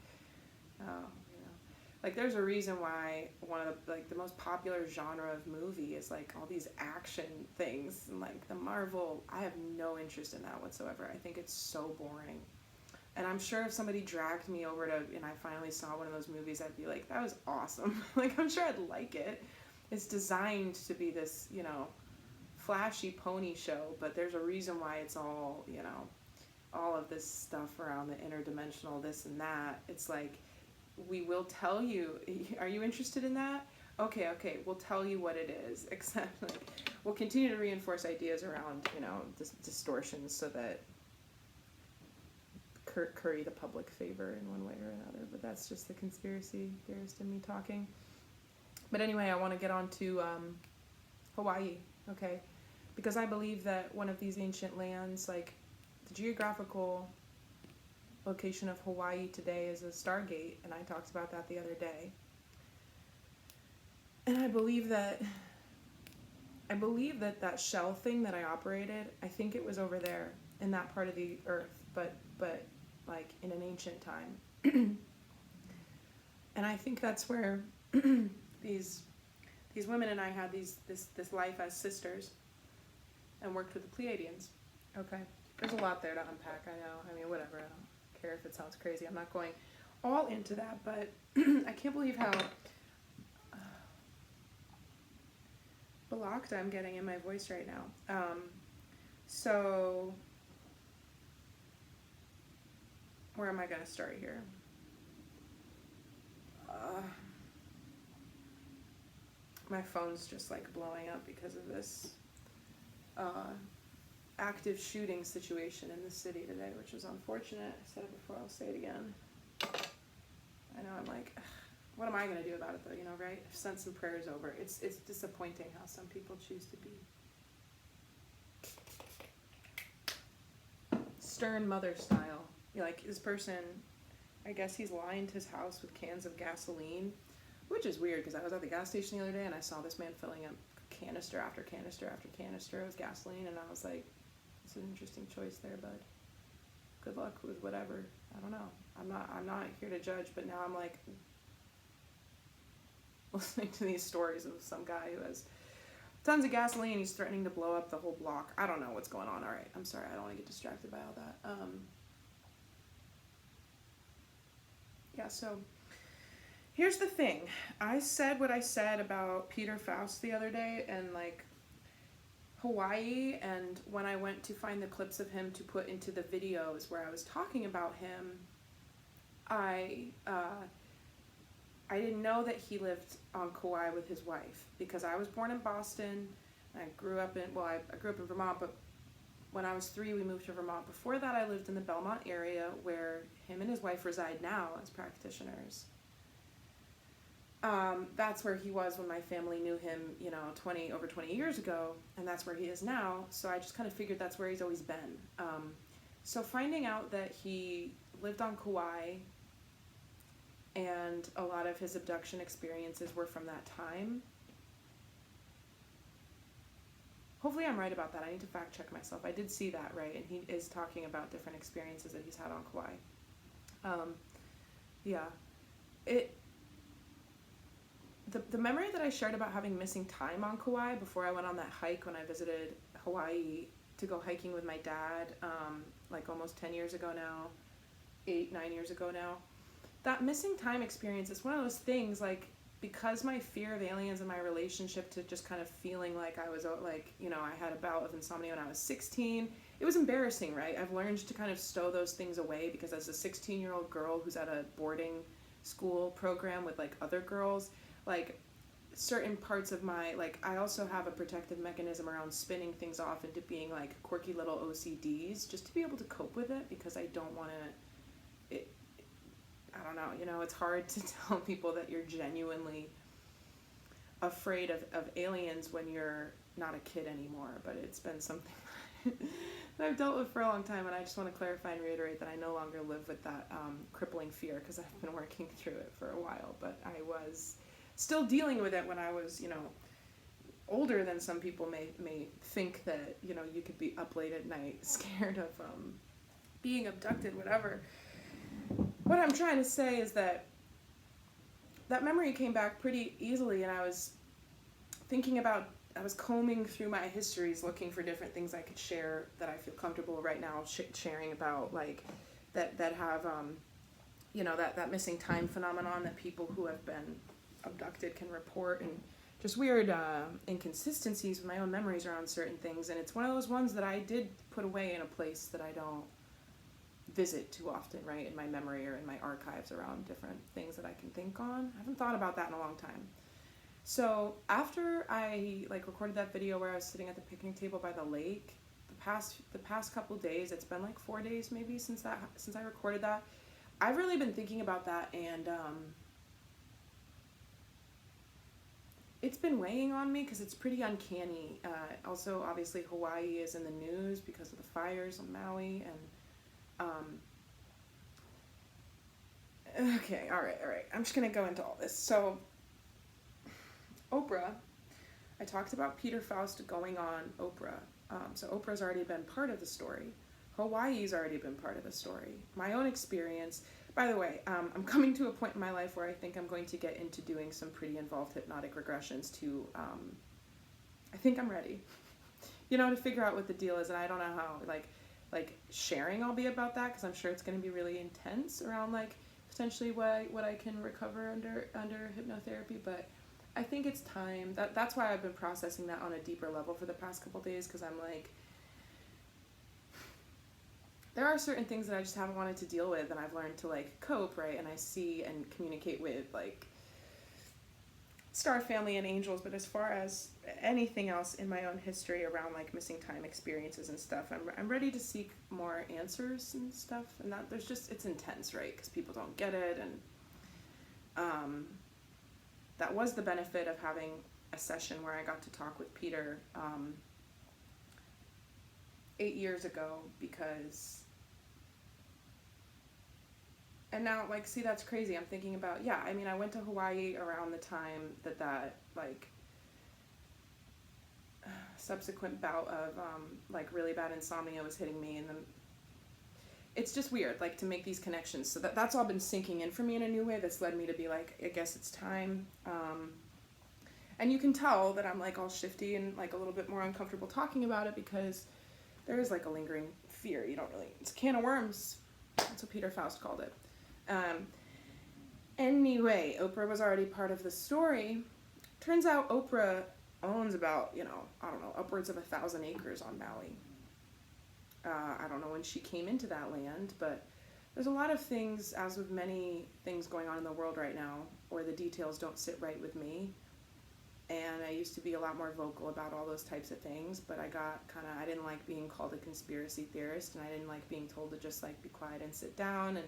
like there's a reason why one of the most popular genre of movie is like all these action things, and like the Marvel, I have no interest in that whatsoever. I think it's so boring. And I'm sure if somebody dragged me over and I finally saw one of those movies, I'd be like, that was awesome. Like, I'm sure I'd like it. It's designed to be this, flashy pony show, but there's a reason why it's all, all of this stuff around the interdimensional, this and that. It's like, we will tell you, are you interested in that? Okay, we'll tell you what it is, except like, we'll continue to reinforce ideas around, distortions so that curry the public favor in one way or another, but that's just the conspiracy theorist in me talking. But anyway, I want to get on to Hawaii, okay? Because I believe that one of these ancient lands, like the geographical location of Hawaii today is a stargate, and I talked about that the other day. And I believe that I believe that that shell thing that I operated, I think it was over there in that part of the earth, but like in an ancient time. And I think that's where these women and I had this life as sisters and worked with the Pleiadians. Okay. There's a lot there to unpack, I know. I mean, whatever. I don't care if it sounds crazy. I'm not going all into that, but I can't believe how blocked I'm getting in my voice right now. So, where am I going to start here? My phone's just like blowing up because of this active shooting situation in the city today, which was unfortunate. I said it before, I'll say it again. I know, I'm like, what am I going to do about it though, you know, right? I've sent some prayers over. It's disappointing how some people choose to be stern mother style. You're like, this person, I guess he's lined his house with cans of gasoline, which is weird because I was at the gas station the other day and I saw this man filling up canister after canister after canister of gasoline, and I was like, it's an interesting choice there, bud. Good luck with whatever. I don't know. I'm not here to judge, but now I'm like listening to these stories of some guy who has tons of gasoline. He's threatening to blow up the whole block. I don't know what's going on. All right, I'm sorry. I don't want to get distracted by all that. Yeah. So here's the thing. I said what I said about Peter Faust the other day, and like Hawaii, and when I went to find the clips of him to put into the videos where I was talking about him, I didn't know that he lived on Kauai with his wife, because I was born in Boston. I grew up in, well, I grew up in Vermont, but when I was 3, we moved to Vermont. Before that, I lived in the Belmont area where him and his wife reside now as practitioners. That's where he was when my family knew him, you know, over 20 years ago, and that's where he is now. So I just kind of figured that's where he's always been. So finding out that he lived on Kauai and a lot of his abduction experiences were from that time. Hopefully I'm right about that. I need to fact check myself. I did see that, right? And he is talking about different experiences that he's had on Kauai. Yeah. The memory that I shared about having missing time on Kauai before I went on that hike when I visited Hawaii to go hiking with my dad, like almost 10 years ago now, 9 years ago now. That missing time experience is one of those things, like, because my fear of aliens and my relationship to just kind of feeling like I was, like, you know, I had a bout of insomnia when I was 16. It was embarrassing, right? I've learned to kind of stow those things away, because as a 16-year-old girl who's at a boarding school program with, like, other girls, like, certain parts of my, like, I also have a protective mechanism around spinning things off into being, like, quirky little OCDs, just to be able to cope with it, because I don't want to, I don't know, you know, it's hard to tell people that you're genuinely afraid of aliens when you're not a kid anymore, but it's been something that I've dealt with for a long time, and I just want to clarify and reiterate that I no longer live with that crippling fear, because I've been working through it for a while, but I was still dealing with it when I was, you know, older than some people may think that, you know, you could be up late at night scared of being abducted, whatever. What I'm trying to say is that that memory came back pretty easily, and I was thinking about, I was combing through my histories looking for different things I could share that I feel comfortable right now sharing about, like, that have, you know, that missing time phenomenon that people who have been abducted can report, and just weird inconsistencies with my own memories around certain things. And it's one of those ones that I did put away in a place that I don't visit too often, right, in my memory or in my archives around different things that I can think on. I haven't thought about that in a long time. So after I, like, recorded that video where I was sitting at the picnic table by the lake, the past couple days, it's been like 4 days maybe since I recorded that, I've really been thinking about that, and it's been weighing on me because it's pretty uncanny. Also, obviously, Hawaii is in the news because of the fires on Maui, and okay, all right. I'm just gonna go into all this. So, Oprah I talked about Peter Faust going on Oprah. So Oprah's already been part of the story. Hawaii's already been part of the story. My own experience. By the way, I'm coming to a point in my life where I think I'm going to get into doing some pretty involved hypnotic regressions to, I think I'm ready, to figure out what the deal is. And I don't know how, like sharing I'll be about that, because I'm sure it's going to be really intense around like potentially what I can recover under hypnotherapy. But I think it's time. That's why I've been processing that on a deeper level for the past couple days, because I'm like, there are certain things that I just haven't wanted to deal with, and I've learned to like cope, right? And I see and communicate with like star family and angels, but as far as anything else in my own history around like missing time experiences and stuff, I'm ready to seek more answers and stuff. And that it's intense, right? Because people don't get it, and that was the benefit of having a session where I got to talk with Peter 8 years ago, because, and now, like, see, that's crazy. I'm thinking about, I went to Hawaii around the time that like, subsequent bout of, like, really bad insomnia was hitting me, and then it's just weird, like, to make these connections. So that's all been sinking in for me in a new way that's led me to be like, I guess it's time. And you can tell that I'm, like, all shifty and, like, a little bit more uncomfortable talking about it, because there is, like, a lingering fear. It's a can of worms. That's what Peter Faust called it. Anyway, Oprah was already part of the story. Turns out Oprah owns about, I don't know, upwards of 1,000 acres on Maui. I don't know when she came into that land, but there's a lot of things, as with many things going on in the world right now, where the details don't sit right with me. And I used to be a lot more vocal about all those types of things, but I didn't like being called a conspiracy theorist, and I didn't like being told to just like be quiet and sit down. And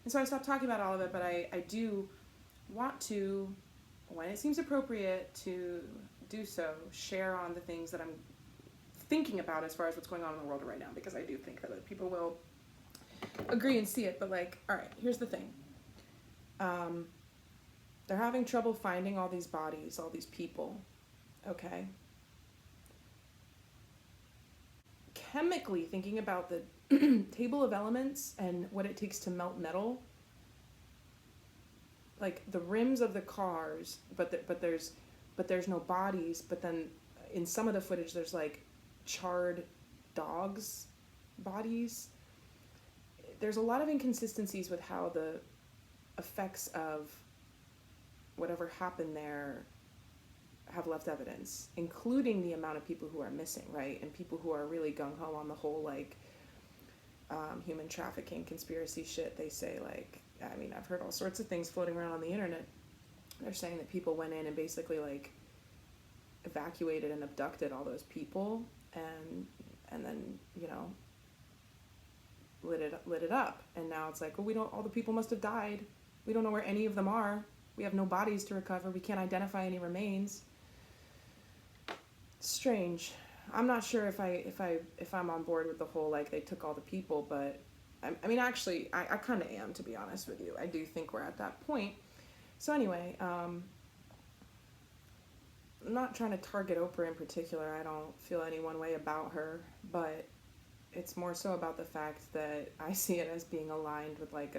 so I stopped talking about all of it, but I do want to, when it seems appropriate to do so, share on the things that I'm thinking about as far as what's going on in the world right now, because I do think that other people will agree and see it. But like, all right, here's the thing. They're having trouble finding all these bodies, all these people, okay? Chemically, thinking about the table of elements and what it takes to melt metal, like the rims of the cars, but there's no bodies. But then in some of the footage, there's like charred dogs' bodies. There's a lot of inconsistencies with how the effects of whatever happened there have left evidence, including the amount of people who are missing, right? And people who are really gung-ho on the whole, like, human trafficking conspiracy shit. They say, like, I've heard all sorts of things floating around on the internet. They're saying that people went in and basically, like, evacuated and abducted all those people, and then, lit it up. And now it's like, well, all the people must have died. We don't know where any of them are. We have no bodies to recover. We can't identify any remains. Strange. I'm not sure if I'm on board with the whole, like, they took all the people, but actually, I kind of am, to be honest with you. I do think we're at that point. So anyway, I'm not trying to target Oprah in particular. I don't feel any one way about her, but it's more so about the fact that I see it as being aligned with, like,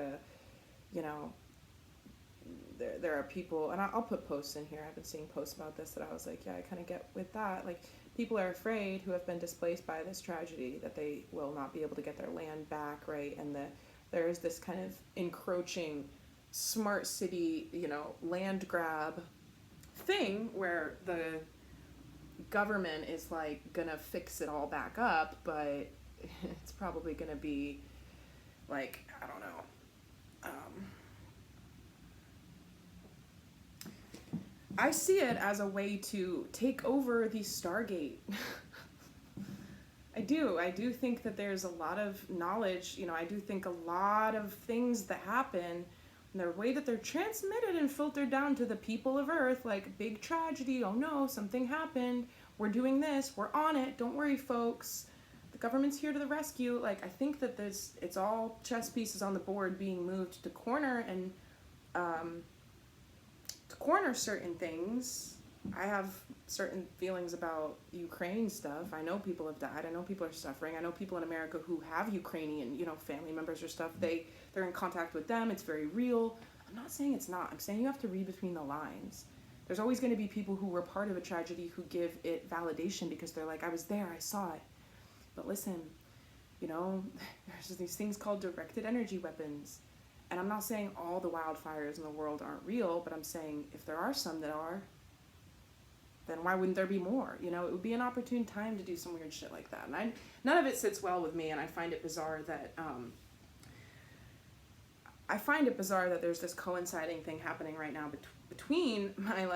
there are people, and I'll put posts in here. I've been seeing posts about this that I was like, yeah, I kind of get with that. Like, people are afraid, who have been displaced by this tragedy, that they will not be able to get their land back, right? And there is this kind of encroaching smart city, land grab thing where the government is like gonna fix it all back up, but it's probably gonna be like, I don't know. I see it as a way to take over the Stargate. I do think that there's a lot of knowledge, I do think a lot of things that happen, and the way that they're transmitted and filtered down to the people of Earth, like big tragedy, oh no, something happened, we're doing this, we're on it, don't worry folks, the government's here to the rescue. Like, I think that it's all chess pieces on the board being moved to corner and to corner certain things I have certain feelings about Ukraine stuff. I know people have died. I know people are suffering. I know people in America who have Ukrainian, family members or stuff. They're in contact with them. It's very real. I'm not saying it's not. I'm saying you have to read between the lines. There's always going to be people who were part of a tragedy who give it validation because they're like, I was there, I saw it. But listen, there's these things called directed energy weapons. And I'm not saying all the wildfires in the world aren't real, but I'm saying if there are some that are, then why wouldn't there be more? It would be an opportune time to do some weird shit like that. And none of it sits well with me, and I find it bizarre that there's this coinciding thing happening right now between my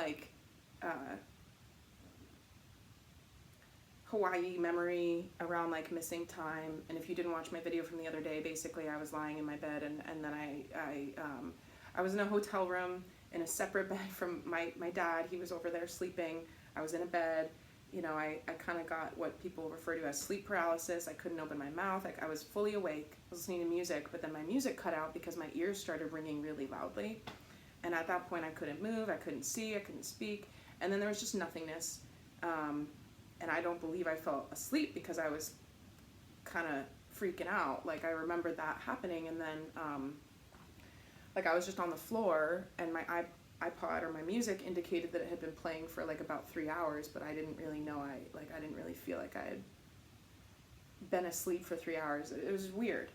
Hawaii memory around missing time. And if you didn't watch my video from the other day, basically I was lying in my bed and then I was in a hotel room in a separate bed from my dad. He was over there sleeping. I was in a bed. I kind of got what people refer to as sleep paralysis. I couldn't open my mouth. I was fully awake. I was listening to music, but then my music cut out because my ears started ringing really loudly. And at that point I couldn't move, I couldn't see, I couldn't speak. And then there was just nothingness. And I don't believe I fell asleep because I was kind of freaking out. I remembered that happening, and then I was just on the floor, and my iPod or my music indicated that it had been playing for about 3 hours, but I didn't really know. I didn't really feel like I had been asleep for 3 hours. It was weird.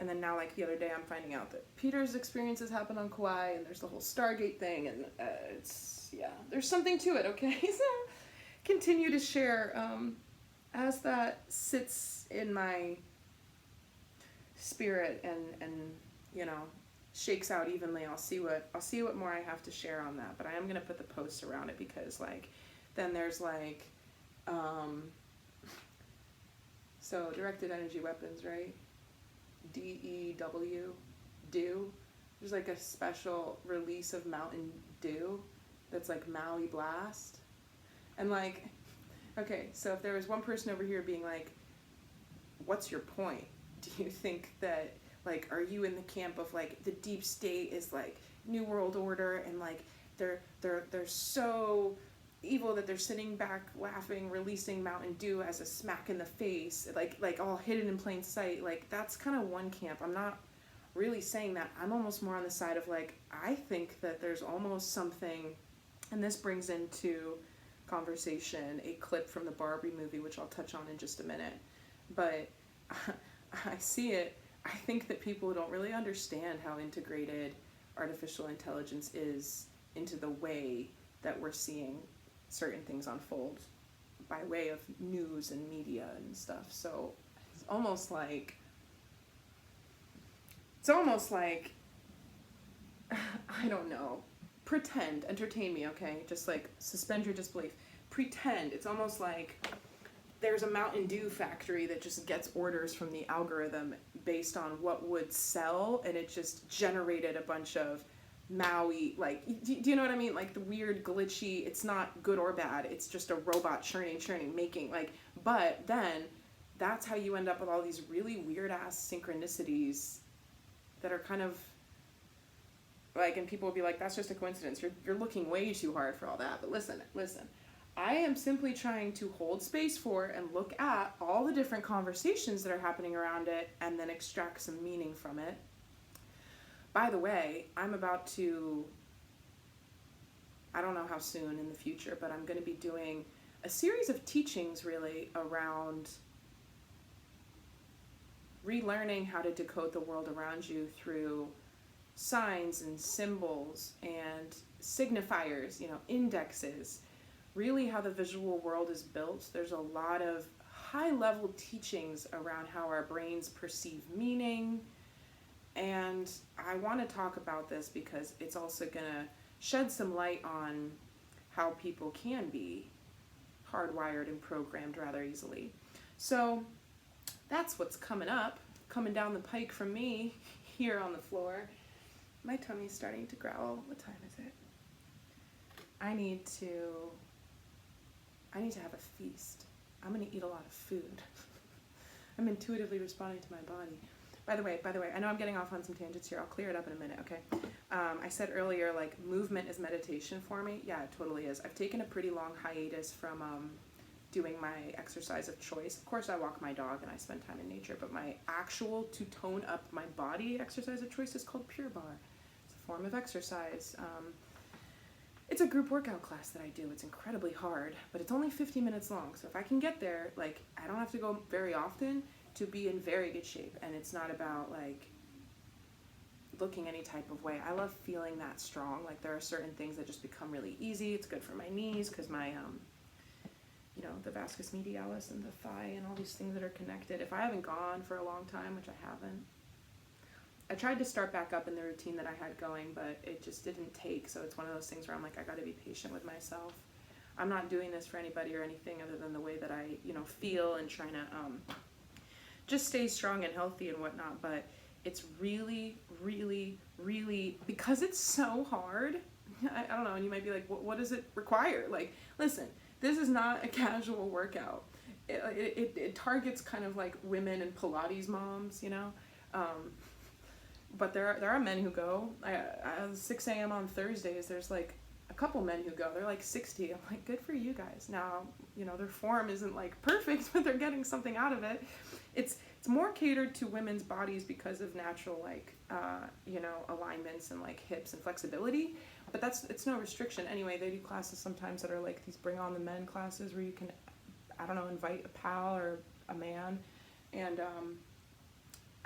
And then now, the other day, I'm finding out that Peter's experiences happen on Kauai, and there's the whole Stargate thing, and there's something to it, okay? So, continue to share as that sits in my spirit and shakes out evenly. I'll see what more I have to share on that, but I am gonna put the posts around it because then there's so directed energy weapons, right? DEW, dew. There's a special release of Mountain Dew that's Maui Blast. And okay, so if there was one person over here being what's your point? Do you think that are you in the camp of the deep state is New World Order and they're so evil that they're sitting back laughing, releasing Mountain Dew as a smack in the face, all hidden in plain sight? That's kind of one camp. I'm not really saying that. I'm almost more on the side of I think that there's almost something, and this brings into conversation a clip from the Barbie movie, which I'll touch on in just a minute, but I see it. I think that people don't really understand how integrated artificial intelligence is into the way that we're seeing certain things unfold by way of news and media and stuff. So it's almost like I don't know, entertain me, okay? Just suspend your disbelief. Pretend. It's almost like there's a Mountain Dew factory that just gets orders from the algorithm based on what would sell, and it just generated a bunch of Maui, do you know what I mean? The weird glitchy, it's not good or bad, it's just a robot churning, making, but then that's how you end up with all these really weird ass synchronicities that are kind of and people will be like, that's just a coincidence, you're looking way too hard for all that. But listen, I am simply trying to hold space for and look at all the different conversations that are happening around it and then extract some meaning from it. By the way, I'm about to, I don't know how soon in the future, but I'm going to be doing a series of teachings really around relearning how to decode the world around you through signs and symbols and signifiers, indexes, really how the visual world is built. There's a lot of high-level teachings around how our brains perceive meaning, and I want to talk about this because it's also going to shed some light on how people can be hardwired and programmed rather easily. So that's what's coming down the pike from me here on the floor. My tummy's starting to growl. What time is it? I need to have a feast. I'm going to eat a lot of food. I'm intuitively responding to my body. By the way, I know I'm getting off on some tangents here. I'll clear it up in a minute, okay? I said earlier, like, movement is meditation for me. Yeah, it totally is. I've taken a pretty long hiatus from doing my exercise of choice. Of course, I walk my dog and I spend time in nature, but my actual, to tone up my body exercise of choice is called Pure Barre. It's a form of exercise. It's a group workout class that I do. It's incredibly hard, but it's only 50 minutes long. So if I can get there, like, I don't have to go very often to be in very good shape. And it's not about, like, looking any type of way. I love feeling that strong. Like, there are certain things that just become really easy. It's good for my knees because my, you know, the vastus medialis and the thigh and all these things that are connected. If I haven't gone for a long time, which I haven't, I tried to start back up in the routine that I had going, but it just didn't take. So it's one of those things where I'm like, I got to be patient with myself. I'm not doing this for anybody or anything other than the way that I, you know, feel and trying to just stay strong and healthy and whatnot. But it's really, really, really, because it's so hard. I don't know. And you might be like, what does it require? Like, listen, this is not a casual workout. It targets kind of like women and Pilates moms, you know. But there are men who go. At 6 a.m. on Thursdays, there's like a couple men who go. They're like 60. I'm like, good for you guys. Now, you know, their form isn't like perfect, but they're getting something out of it. It's more catered to women's bodies because of natural, like, you know, alignments and like hips and flexibility. But it's no restriction. Anyway, they do classes sometimes that are like these bring on the men classes where you can, I don't know, invite a pal or a man. And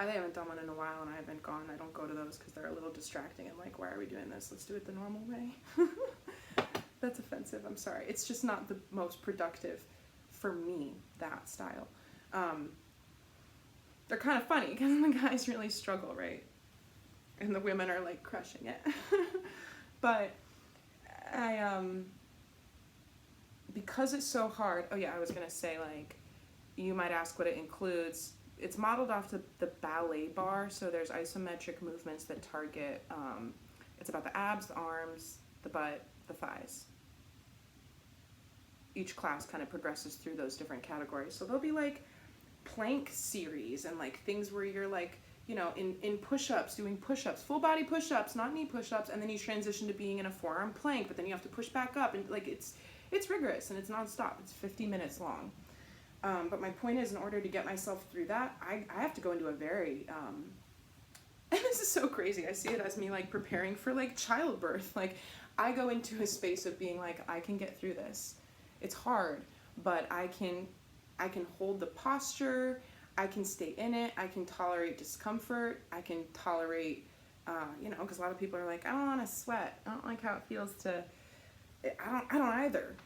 I haven't done one in a while and I haven't gone. I don't go to those because they're a little distracting. I'm like, why are we doing this? Let's do it the normal way. That's offensive. I'm sorry. It's just not the most productive for me, that style. They're kind of funny because the guys really struggle, right? And the women are like crushing it. But because it's so hard, oh yeah, I was gonna say, like, you might ask what it includes. It's modeled off the ballet bar, so there's isometric movements that target, it's about the abs, the arms, the butt, the thighs. Each class kind of progresses through those different categories. So there'll be like plank series and like things where you're like, you know, in push-ups, doing push-ups, full body push-ups, not knee push-ups, and then you transition to being in a forearm plank, but then you have to push back up, and like it's rigorous and it's nonstop. It's 50 minutes long. But my point is, in order to get myself through that, I have to go into a very, and this is so crazy. I see it as me like preparing for like childbirth. Like, I go into a space of being like, I can get through this. It's hard, but I can hold the posture. I can stay in it. I can tolerate discomfort. I can tolerate, you know, because a lot of people are like, I don't want to sweat. I don't like how it feels to, I don't either.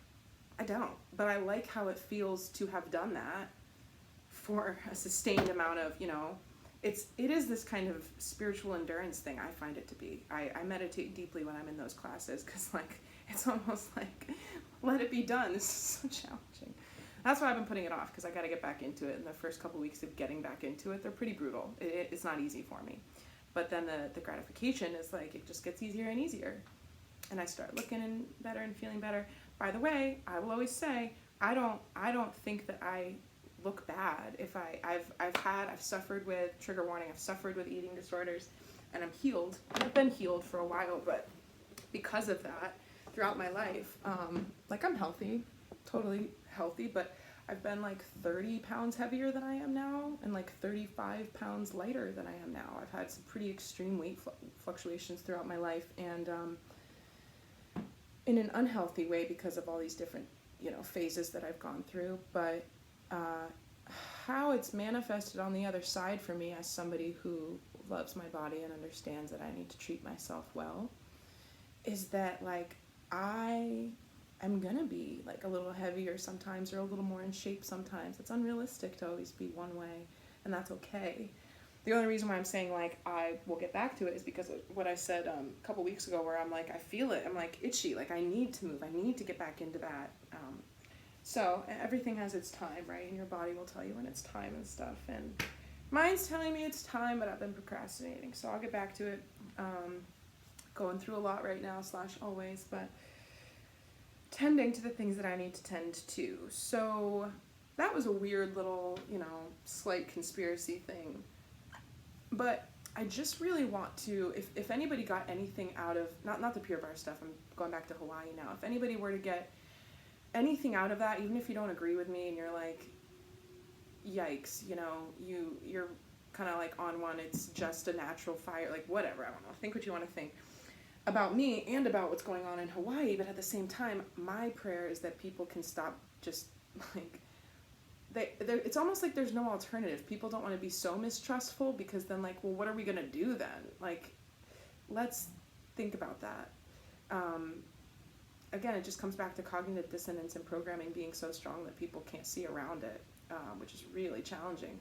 I don't, but I like how it feels to have done that for a sustained amount of, you know, it is this kind of spiritual endurance thing. I find it to be. I meditate deeply when I'm in those classes because, like, it's almost like, let it be done. This is so challenging. That's why I've been putting it off, because I got to get back into it. And the first couple weeks of getting back into it, they're pretty brutal. It's not easy for me. But then the gratification is like, it just gets easier and easier. And I start looking better and feeling better. By the way, I will always say, I don't think that I look bad if I've suffered with, trigger warning, I've suffered with eating disorders, and I'm healed. I've been healed for a while, but because of that, throughout my life, like, I'm healthy, totally healthy, but I've been like 30 pounds heavier than I am now, and like 35 pounds lighter than I am now. I've had some pretty extreme weight fluctuations throughout my life, and in an unhealthy way because of all these different, you know, phases that I've gone through. But how it's manifested on the other side for me, as somebody who loves my body and understands that I need to treat myself well, is that, like, I am gonna be like a little heavier sometimes or a little more in shape sometimes. It's unrealistic to always be one way, and that's okay. The only reason why I'm saying, like, I will get back to it is because of what I said a couple weeks ago, where I'm like, I feel it. I'm like itchy. Like, I need to move. I need to get back into that. So everything has its time, right? And your body will tell you when it's time and stuff. And mine's telling me it's time, but I've been procrastinating. So I'll get back to it. Going through a lot right now, / always, but tending to the things that I need to tend to. So that was a weird little, you know, slight conspiracy thing. But I just really want to, if anybody got anything out of, not the Pure Barre stuff, I'm going back to Hawaii now, if anybody were to get anything out of that, even if you don't agree with me and you're like, yikes, you know, you're kind of like on one, it's just a natural fire, like whatever, I don't know, think what you want to think about me and about what's going on in Hawaii, but at the same time, my prayer is that people can stop just like, it's almost like there's no alternative. People don't want to be so mistrustful because then like, well, what are we going to do then? Like, let's think about that. Again, it just comes back to cognitive dissonance and programming being so strong that people can't see around it, which is really challenging.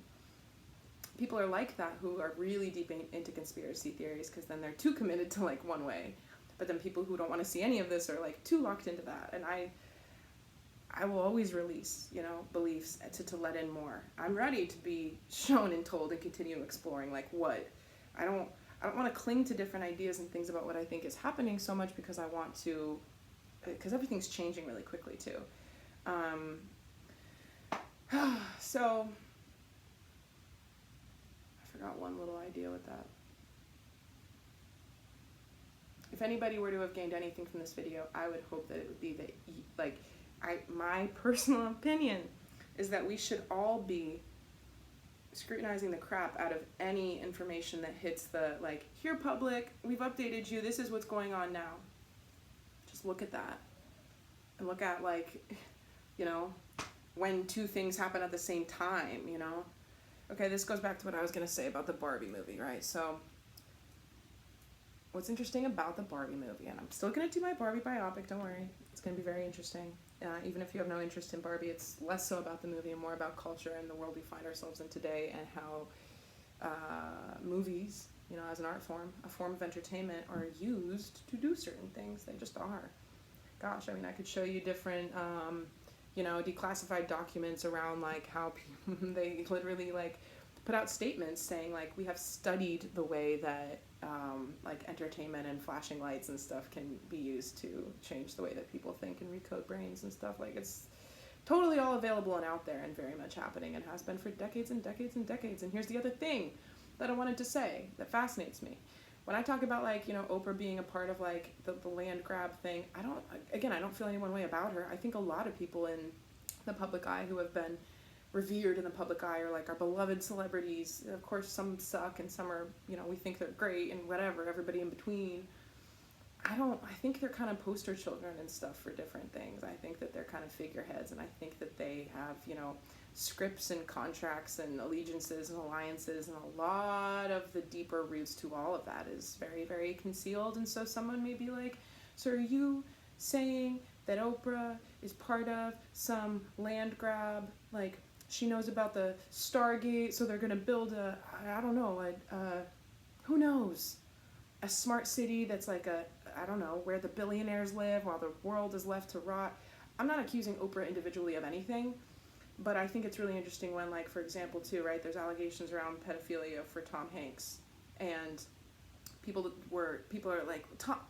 People are like that who are really deep into conspiracy theories because then they're too committed to like one way. But then people who don't want to see any of this are like too locked into that. And I will always release, you know, beliefs to let in more. I'm ready to be shown and told and continue exploring like what. I don't want to cling to different ideas and things about what I think is happening so much because I want to, because everything's changing really quickly too. So I forgot one little idea with that. If anybody were to have gained anything from this video, I would hope that it would be that, like, my personal opinion is that we should all be scrutinizing the crap out of any information that hits the, like, here public, we've updated you, this is what's going on now. Just look at that. And look at, like, you know, when two things happen at the same time, you know? Okay, this goes back to what I was going to say about the Barbie movie, right? So, what's interesting about the Barbie movie, and I'm still going to do my Barbie biopic, don't worry. It's going to be very interesting. Even if you have no interest in Barbie, it's less so about the movie and more about culture and the world we find ourselves in today and how movies, you know, as an art form, a form of entertainment, are used to do certain things. They just are. Gosh, I mean, I could show you different, you know, declassified documents around, like, how they literally, like, put out statements saying, like, we have studied the way that, like, entertainment and flashing lights and stuff can be used to change the way that people think and recode brains and stuff. Like, it's totally all available and out there and very much happening and has been for decades and decades and decades. And here's the other thing that I wanted to say that fascinates me. When I talk about, like, you know, Oprah being a part of, like, the land grab thing, I don't feel any one way about her. I think a lot of people in the public eye who have been revered in the public eye are, like, our beloved celebrities. Of course, some suck and some are, you know, we think they're great and whatever, everybody in between. I think they're kind of poster children and stuff for different things. I think that they're kind of figureheads, and I think that they have, you know, scripts and contracts and allegiances and alliances, and a lot of the deeper roots to all of that is very, very concealed. And so someone may be like, so are you saying that Oprah is part of some land grab, like, she knows about the Stargate, so they're going to build who knows, a smart city that's like I don't know, where the billionaires live while the world is left to rot. I'm not accusing Oprah individually of anything, but I think it's really interesting when, like, for example, too, right, there's allegations around pedophilia for Tom Hanks, and people are like,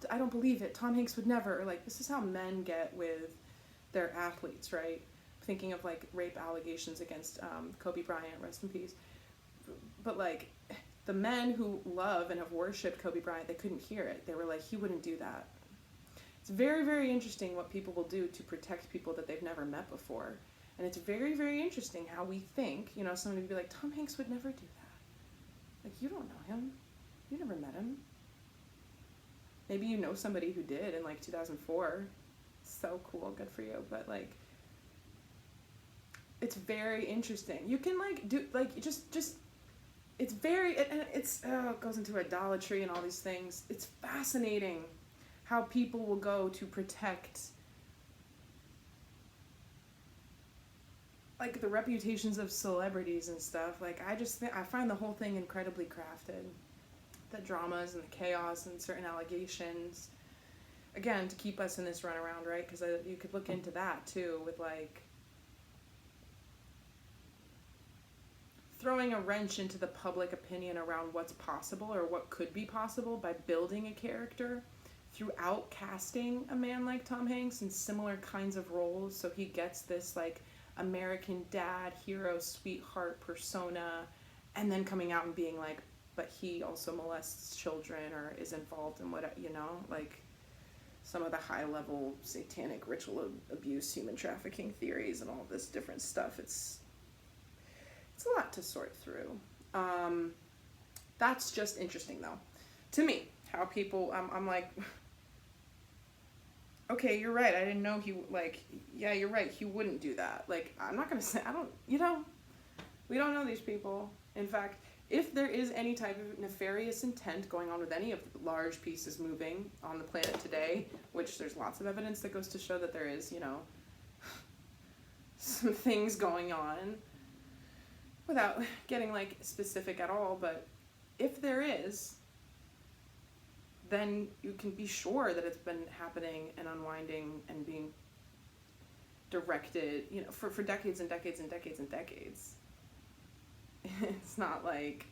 I don't believe it, Tom Hanks would never, or, like, this is how men get with their athletes, right? Thinking of, like, rape allegations against Kobe Bryant, rest in peace. But, like, the men who love and have worshipped Kobe Bryant, they couldn't hear it. They were like, he wouldn't do that. It's very, very interesting what people will do to protect people that they've never met before. And it's very, very interesting how we think, you know, somebody would be like, Tom Hanks would never do that. Like, you don't know him. You never met him. Maybe you know somebody who did in, like, 2004. So cool, good for you. But, like, it's very interesting. You can, like, do, like, just it's very, and it's, it goes into idolatry and all these things. It's fascinating how people will go to protect, like, the reputations of celebrities and stuff. Like, I find the whole thing incredibly crafted. The dramas and the chaos and certain allegations. Again, to keep us in this runaround, right? Because you could look into that, too, with, like, throwing a wrench into the public opinion around what's possible or what could be possible by building a character throughout casting a man like Tom Hanks in similar kinds of roles, so he gets this, like, American dad, hero, sweetheart persona, and then coming out and being like, but he also molests children or is involved in what, like some of the high level satanic ritual abuse, human trafficking theories, and all this different stuff. It's a lot to sort through. That's just interesting though, to me, how people, I'm like, okay, you're right. I didn't know he, like, yeah, you're right. He wouldn't do that. Like, I'm not going to say, we don't know these people. In fact, if there is any type of nefarious intent going on with any of the large pieces moving on the planet today, which there's lots of evidence that goes to show that there is, some things going on, without getting, like, specific at all, but if there is, then you can be sure that it's been happening and unwinding and being directed, for decades and decades and decades and decades. It's not like,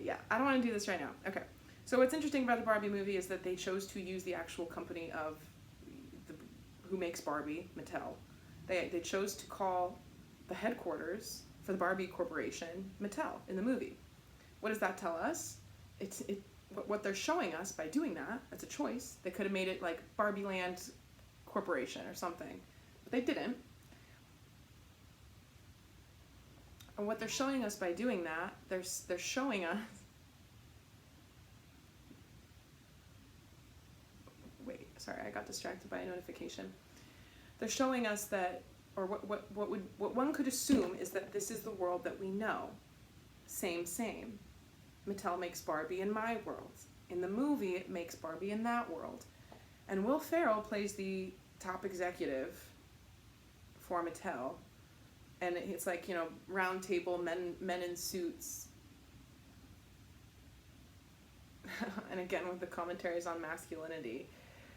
yeah, I don't want to do this right now. Okay. So what's interesting about the Barbie movie is that they chose to use the actual company of who makes Barbie, Mattel. They chose to call the headquarters for the Barbie Corporation Mattel in the movie. What does that tell us? What they're showing us by doing that, that's a choice. They could have made it like Barbie Land Corporation or something, but they didn't. And what they're showing us by doing that, they're showing us. Wait, sorry, I got distracted by a notification. They're showing us that, or what one could assume is that this is the world that we know. Same. Mattel makes Barbie in my world. In the movie, it makes Barbie in that world. And Will Ferrell plays the top executive for Mattel. And it's like, round table, men in suits. And again, with the commentaries on masculinity.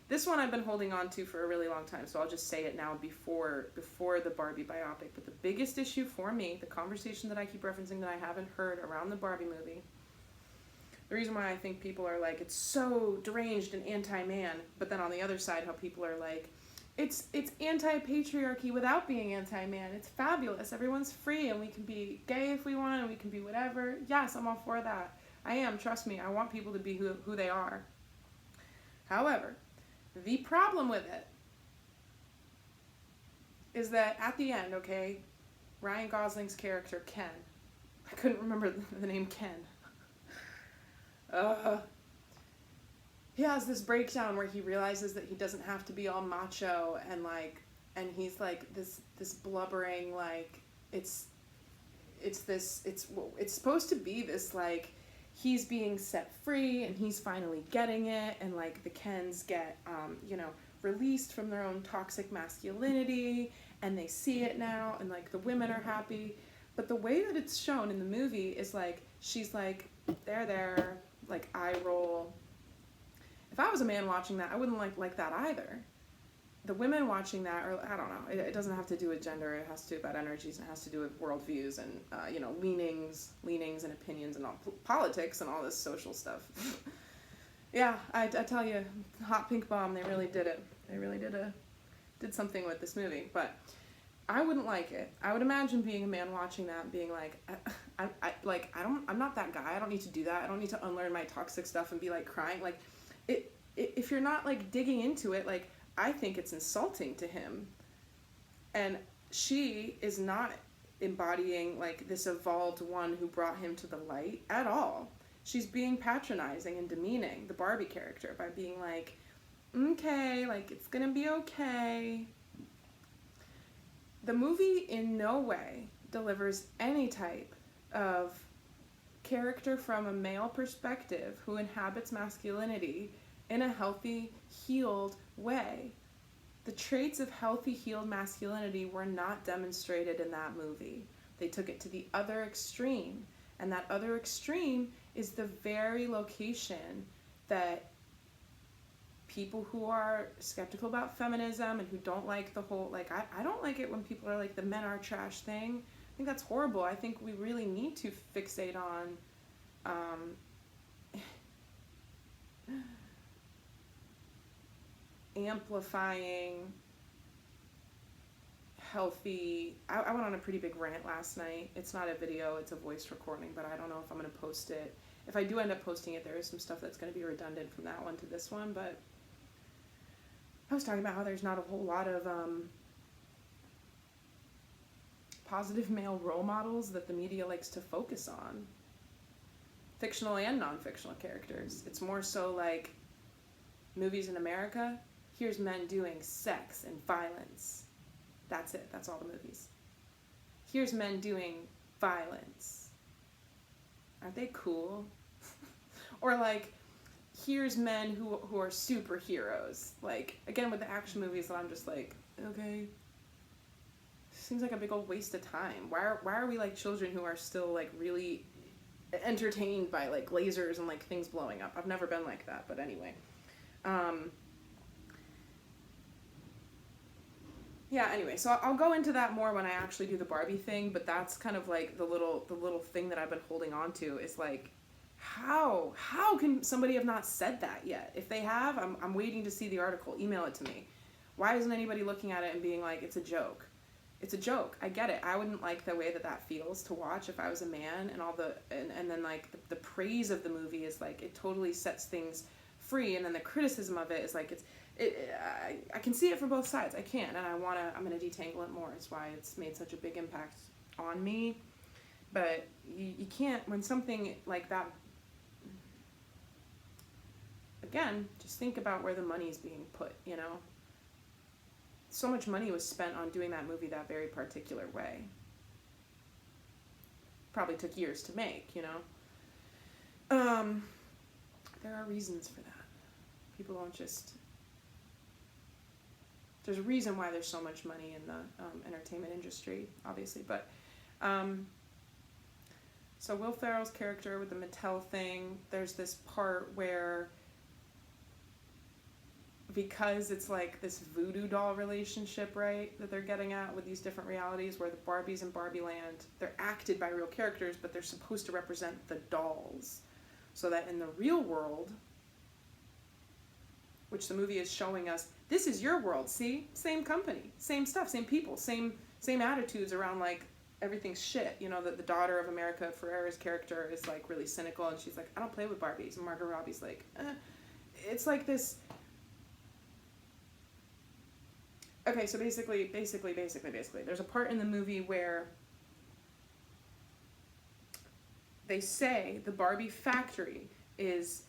This one I've been holding on to for a really long time, so I'll just say it now before the Barbie biopic. But the biggest issue for me, the conversation that I keep referencing that I haven't heard around the Barbie movie, the reason why I think people are like, it's so deranged and anti-man, but then on the other side, how people are like, it's anti-patriarchy without being anti-man. It's fabulous. Everyone's free, and we can be gay if we want, and we can be whatever. Yes, I'm all for that. I am. Trust me. I want people to be who they are. However, the problem with it is that at the end, okay, Ryan Gosling's character, Ken, I couldn't remember the name Ken. He has this breakdown where he realizes that he doesn't have to be all macho and he's like this blubbering, like it's supposed to be this, like, he's being set free and he's finally getting it, and like the Kens get released from their own toxic masculinity, and they see it now, and like the women are happy. But the way that it's shown in the movie is like she's like there, like eye roll. If I was a man watching that, I wouldn't like that either. The women watching that, or I don't know, it doesn't have to do with gender. It has to do about energies, and it has to do with worldviews and leanings and opinions and all, politics and all this social stuff. Yeah, I tell you, Hot Pink Bomb, they really did it. They really did something with this movie. But I wouldn't like it. I would imagine being a man watching that and being like, I'm not that guy. I don't need to do that. I don't need to unlearn my toxic stuff and be like crying. Like, if you're not like digging into it, like, I think it's insulting to him. And she is not embodying like this evolved one who brought him to the light at all. She's being patronizing and demeaning the Barbie character by being like, okay, like, it's gonna be okay. The movie in no way delivers any type of character from a male perspective who inhabits masculinity in a healthy, healed way. The traits of healthy, healed masculinity were not demonstrated in that movie. They took it to the other extreme, and that other extreme is the very location that people who are skeptical about feminism and who don't like the whole, like, I don't like it when people are like, the men are trash thing. I think that's horrible. I think we really need to fixate on amplifying healthy. I went on a pretty big rant last night. It's not a video, it's a voice recording, but I don't know if I'm going to post it. If I do end up posting it, there is some stuff that's going to be redundant from that one to this one, but I was talking about how there's not a whole lot of positive male role models that the media likes to focus on. Fictional and non-fictional characters. It's more so like movies in America, here's men doing sex and violence. That's it. That's all the movies. Here's men doing violence. Aren't they cool? Or like, here's men who are superheroes. Like, again, with the action movies, I'm just like, okay. Seems like a big old waste of time. Why are we like children who are still like really entertained by like lasers and like things blowing up? I've never been like that, but anyway. Yeah, anyway, so I'll go into that more when I actually do the Barbie thing, but that's kind of like the little thing that I've been holding on to is like, how can somebody have not said that yet? If they have, I'm waiting to see the article. Email it to me. Why isn't anybody looking at it and being like, it's a joke? It's a joke. I get it. I wouldn't like the way that feels to watch if I was a man, and and then like the praise of the movie is like it totally sets things free, and then the criticism of it is like I can see it from both sides. I can, and I'm gonna detangle it more. It's why it's made such a big impact on me. But you can't, when something like that, again, just think about where the money's being put, you know? So much money was spent on doing that movie that very particular way. Probably took years to make, you know? There are reasons for that. People don't just... There's a reason why there's so much money in the entertainment industry, obviously, but... So Will Ferrell's character with the Mattel thing, there's this part where, because it's like this voodoo doll relationship, right, that they're getting at with these different realities, where the Barbies in Barbie Land, they're acted by real characters, but they're supposed to represent the dolls. So that in the real world, which the movie is showing us, this is your world, see? Same company, same stuff, same people, same attitudes around like, everything's shit, you know, that the daughter of America Ferrera's character is like really cynical, and she's like, I don't play with Barbies, and Margot Robbie's like, It's like this. Okay, so basically, there's a part in the movie where they say the Barbie factory is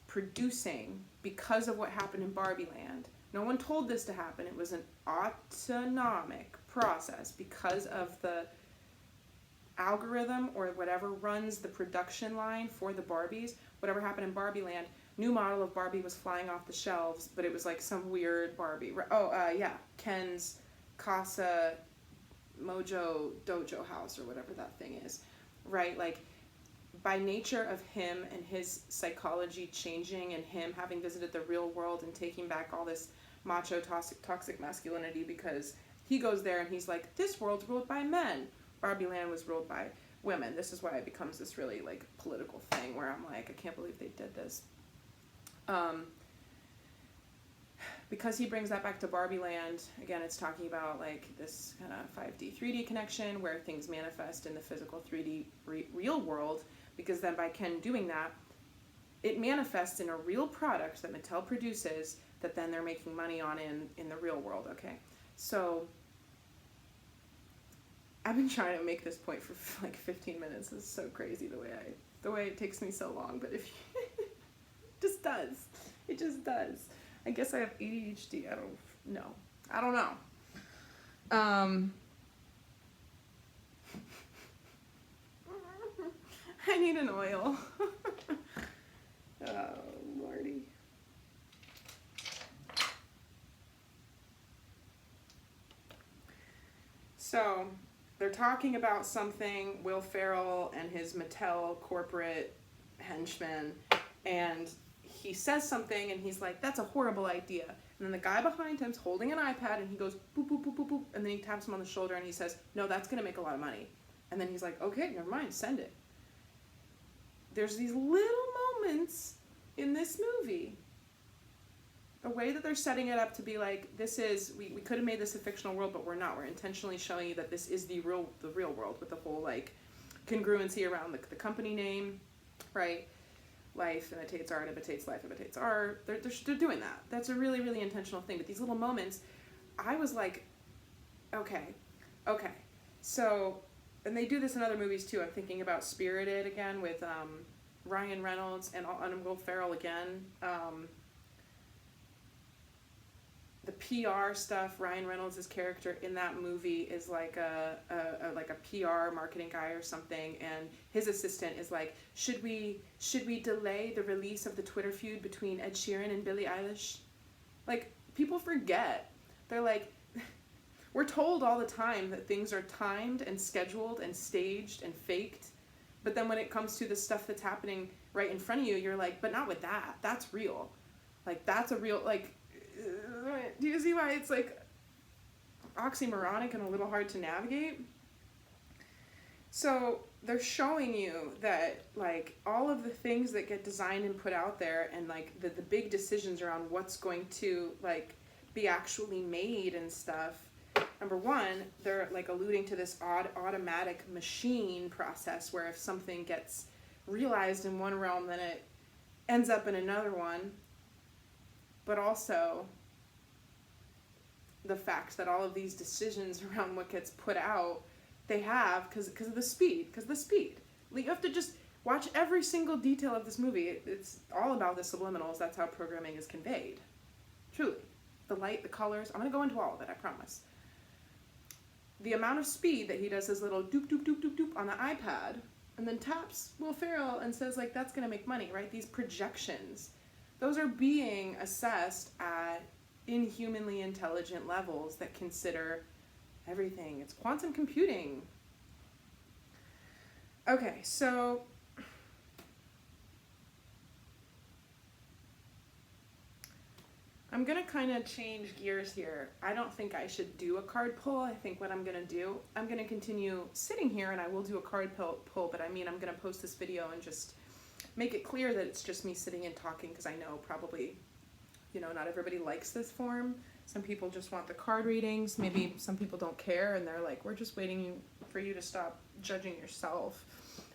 producing because of what happened in Barbie Land. No one told this to happen. It was an autonomic process because of the algorithm or whatever runs the production line for the Barbies. Whatever happened in Barbie Land, new model of Barbie was flying off the shelves, but it was like some weird Barbie. Ken's Casa Mojo Dojo House or whatever that thing is, right? Like, by nature of him and his psychology changing and him having visited the real world and taking back all this macho toxic masculinity, because he goes there and he's like, this world's ruled by men. Barbie Land was ruled by women. This is why it becomes this really like political thing where I'm like, I can't believe they did this. Because he brings that back to Barbie Land, again, it's talking about like this kind of 5D, 3D connection where things manifest in the physical 3D real world, because then by Ken doing that, it manifests in a real product that Mattel produces that then they're making money on in the real world, okay? So, I've been trying to make this point for like 15 minutes. It's so crazy the way it takes me so long, but if you, it just does. I guess I have ADHD, I don't know. I need an oil. Oh, Lordy. So, they're talking about something, Will Ferrell and his Mattel corporate henchman, and he says something, and he's like, that's a horrible idea. And then the guy behind him's holding an iPad, and he goes, boop, boop, boop, boop, boop, and then he taps him on the shoulder, and he says, no, that's going to make a lot of money. And then he's like, okay, never mind, send it. There's these little moments in this movie the way that they're setting it up to be like, this is, we could have made this a fictional world, but we're not. We're intentionally showing you that this is the real world, with the whole like congruency around the company name, right? Life imitates art, imitates life, imitates art. They're doing that. That's a really, really intentional thing. But these little moments, I was like, okay. So, and they do this in other movies too. I'm thinking about Spirited again with Ryan Reynolds and Will Ferrell again. The PR stuff, Ryan Reynolds' character in that movie is like a PR marketing guy or something, and his assistant is like, should we delay the release of the Twitter feud between Ed Sheeran and Billie Eilish? Like, people forget. They're like, we're told all the time that things are timed and scheduled and staged and faked, but then when it comes to the stuff that's happening right in front of you, you're like, but not with that. That's real. Like, that's a real, like, do you see why it's like oxymoronic and a little hard to navigate? So they're showing you that like all of the things that get designed and put out there, and like the big decisions around what's going to like be actually made and stuff. Number one, they're like alluding to this automatic machine process where if something gets realized in one realm, then it ends up in another one. But also the fact that all of these decisions around what gets put out, they have, because of the speed. You have to just watch every single detail of this movie. It's all about the subliminals. That's how programming is conveyed. Truly. The light, the colors. I'm going to go into all of it, I promise. The amount of speed that he does his little doop, doop, doop, doop, doop on the iPad, and then taps Will Ferrell and says, like, that's going to make money, right? These projections. Those are being assessed at inhumanly intelligent levels that consider everything. It's quantum computing. Okay, so I'm going to kind of change gears here. I don't think I should do a card pull. I think what I'm going to do, I'm going to continue sitting here and I will do a card pull, but I mean, I'm going to post this video and just make it clear that it's just me sitting and talking, because I know probably, you know, not everybody likes this form. Some people just want the card readings. Maybe some people don't care and they're like, we're just waiting for you to stop judging yourself.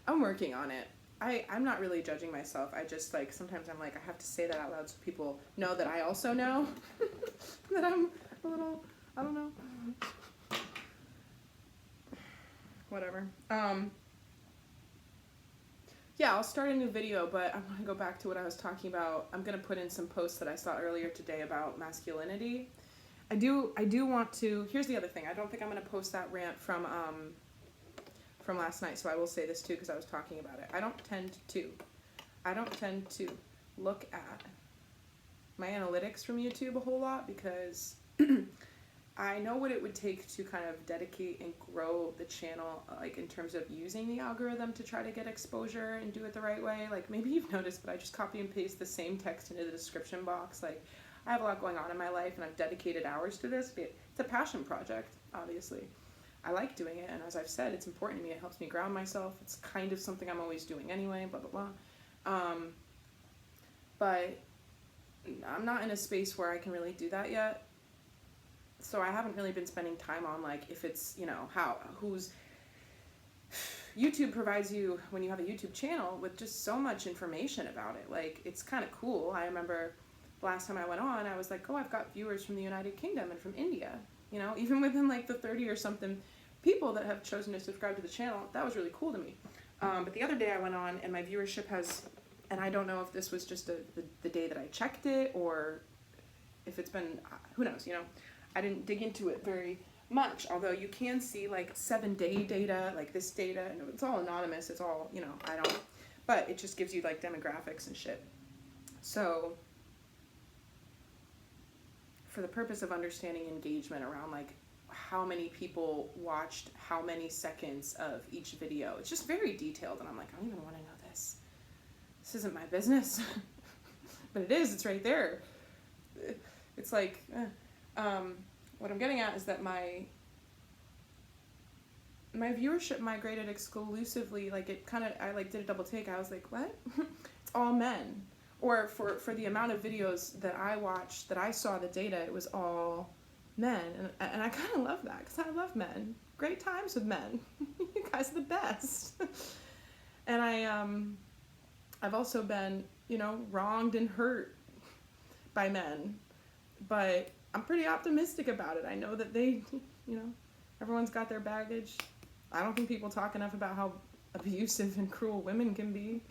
I'm working on it. I'm not really judging myself. I just like, sometimes I'm like, I have to say that out loud so people know that I also know that I'm a little, I don't know. Whatever. Yeah, I'll start a new video, but I want to go back to what I was talking about. I'm going to put in some posts that I saw earlier today about masculinity. I do want to, here's the other thing. I don't think I'm going to post that rant from last night, so I will say this too, because I was talking about it. I don't tend to look at my analytics from YouTube a whole lot, because I know what it would take to kind of dedicate and grow the channel, like in terms of using the algorithm to try to get exposure and do it the right way. Like, maybe you've noticed, but I just copy and paste the same text into the description box. Like, I have a lot going on in my life and I've dedicated hours to this. It's a passion project, obviously. I like doing it, and as I've said, it's important to me. It helps me ground myself. It's kind of something I'm always doing anyway, blah, blah, blah. But I'm not in a space where I can really do that yet. So I haven't really been spending time on, like, if it's, you know, YouTube provides you, when you have a YouTube channel, with just so much information about it. Like, it's kind of cool. I remember the last time I went on, I was like, oh, I've got viewers from the United Kingdom and from India. You know, even within like the 30 or something people that have chosen to subscribe to the channel. That was really cool to me. But the other day I went on and my viewership has, and I don't know if this was just the day that I checked it, or if it's been, who knows, you know. I didn't dig into it very much, although you can see like 7-day data, like this data, and it's all anonymous, it's all, you know, but it just gives you like demographics and shit. So for the purpose of understanding engagement around like how many people watched how many seconds of each video, it's just very detailed, and I'm like, I don't even want to know this. This isn't my business. But it is, it's right there. It's like, what I'm getting at is that my viewership migrated exclusively, like it kind of, I like did a double take. I was like, what? It's all men. or for the amount of videos that I watched, that I saw the data, it was all men. And I kind of love that, because I love men. Great times with men. You guys are the best. And I've also been, wronged and hurt by men, but I'm pretty optimistic about it. I know that they, everyone's got their baggage. I don't think people talk enough about how abusive and cruel women can be.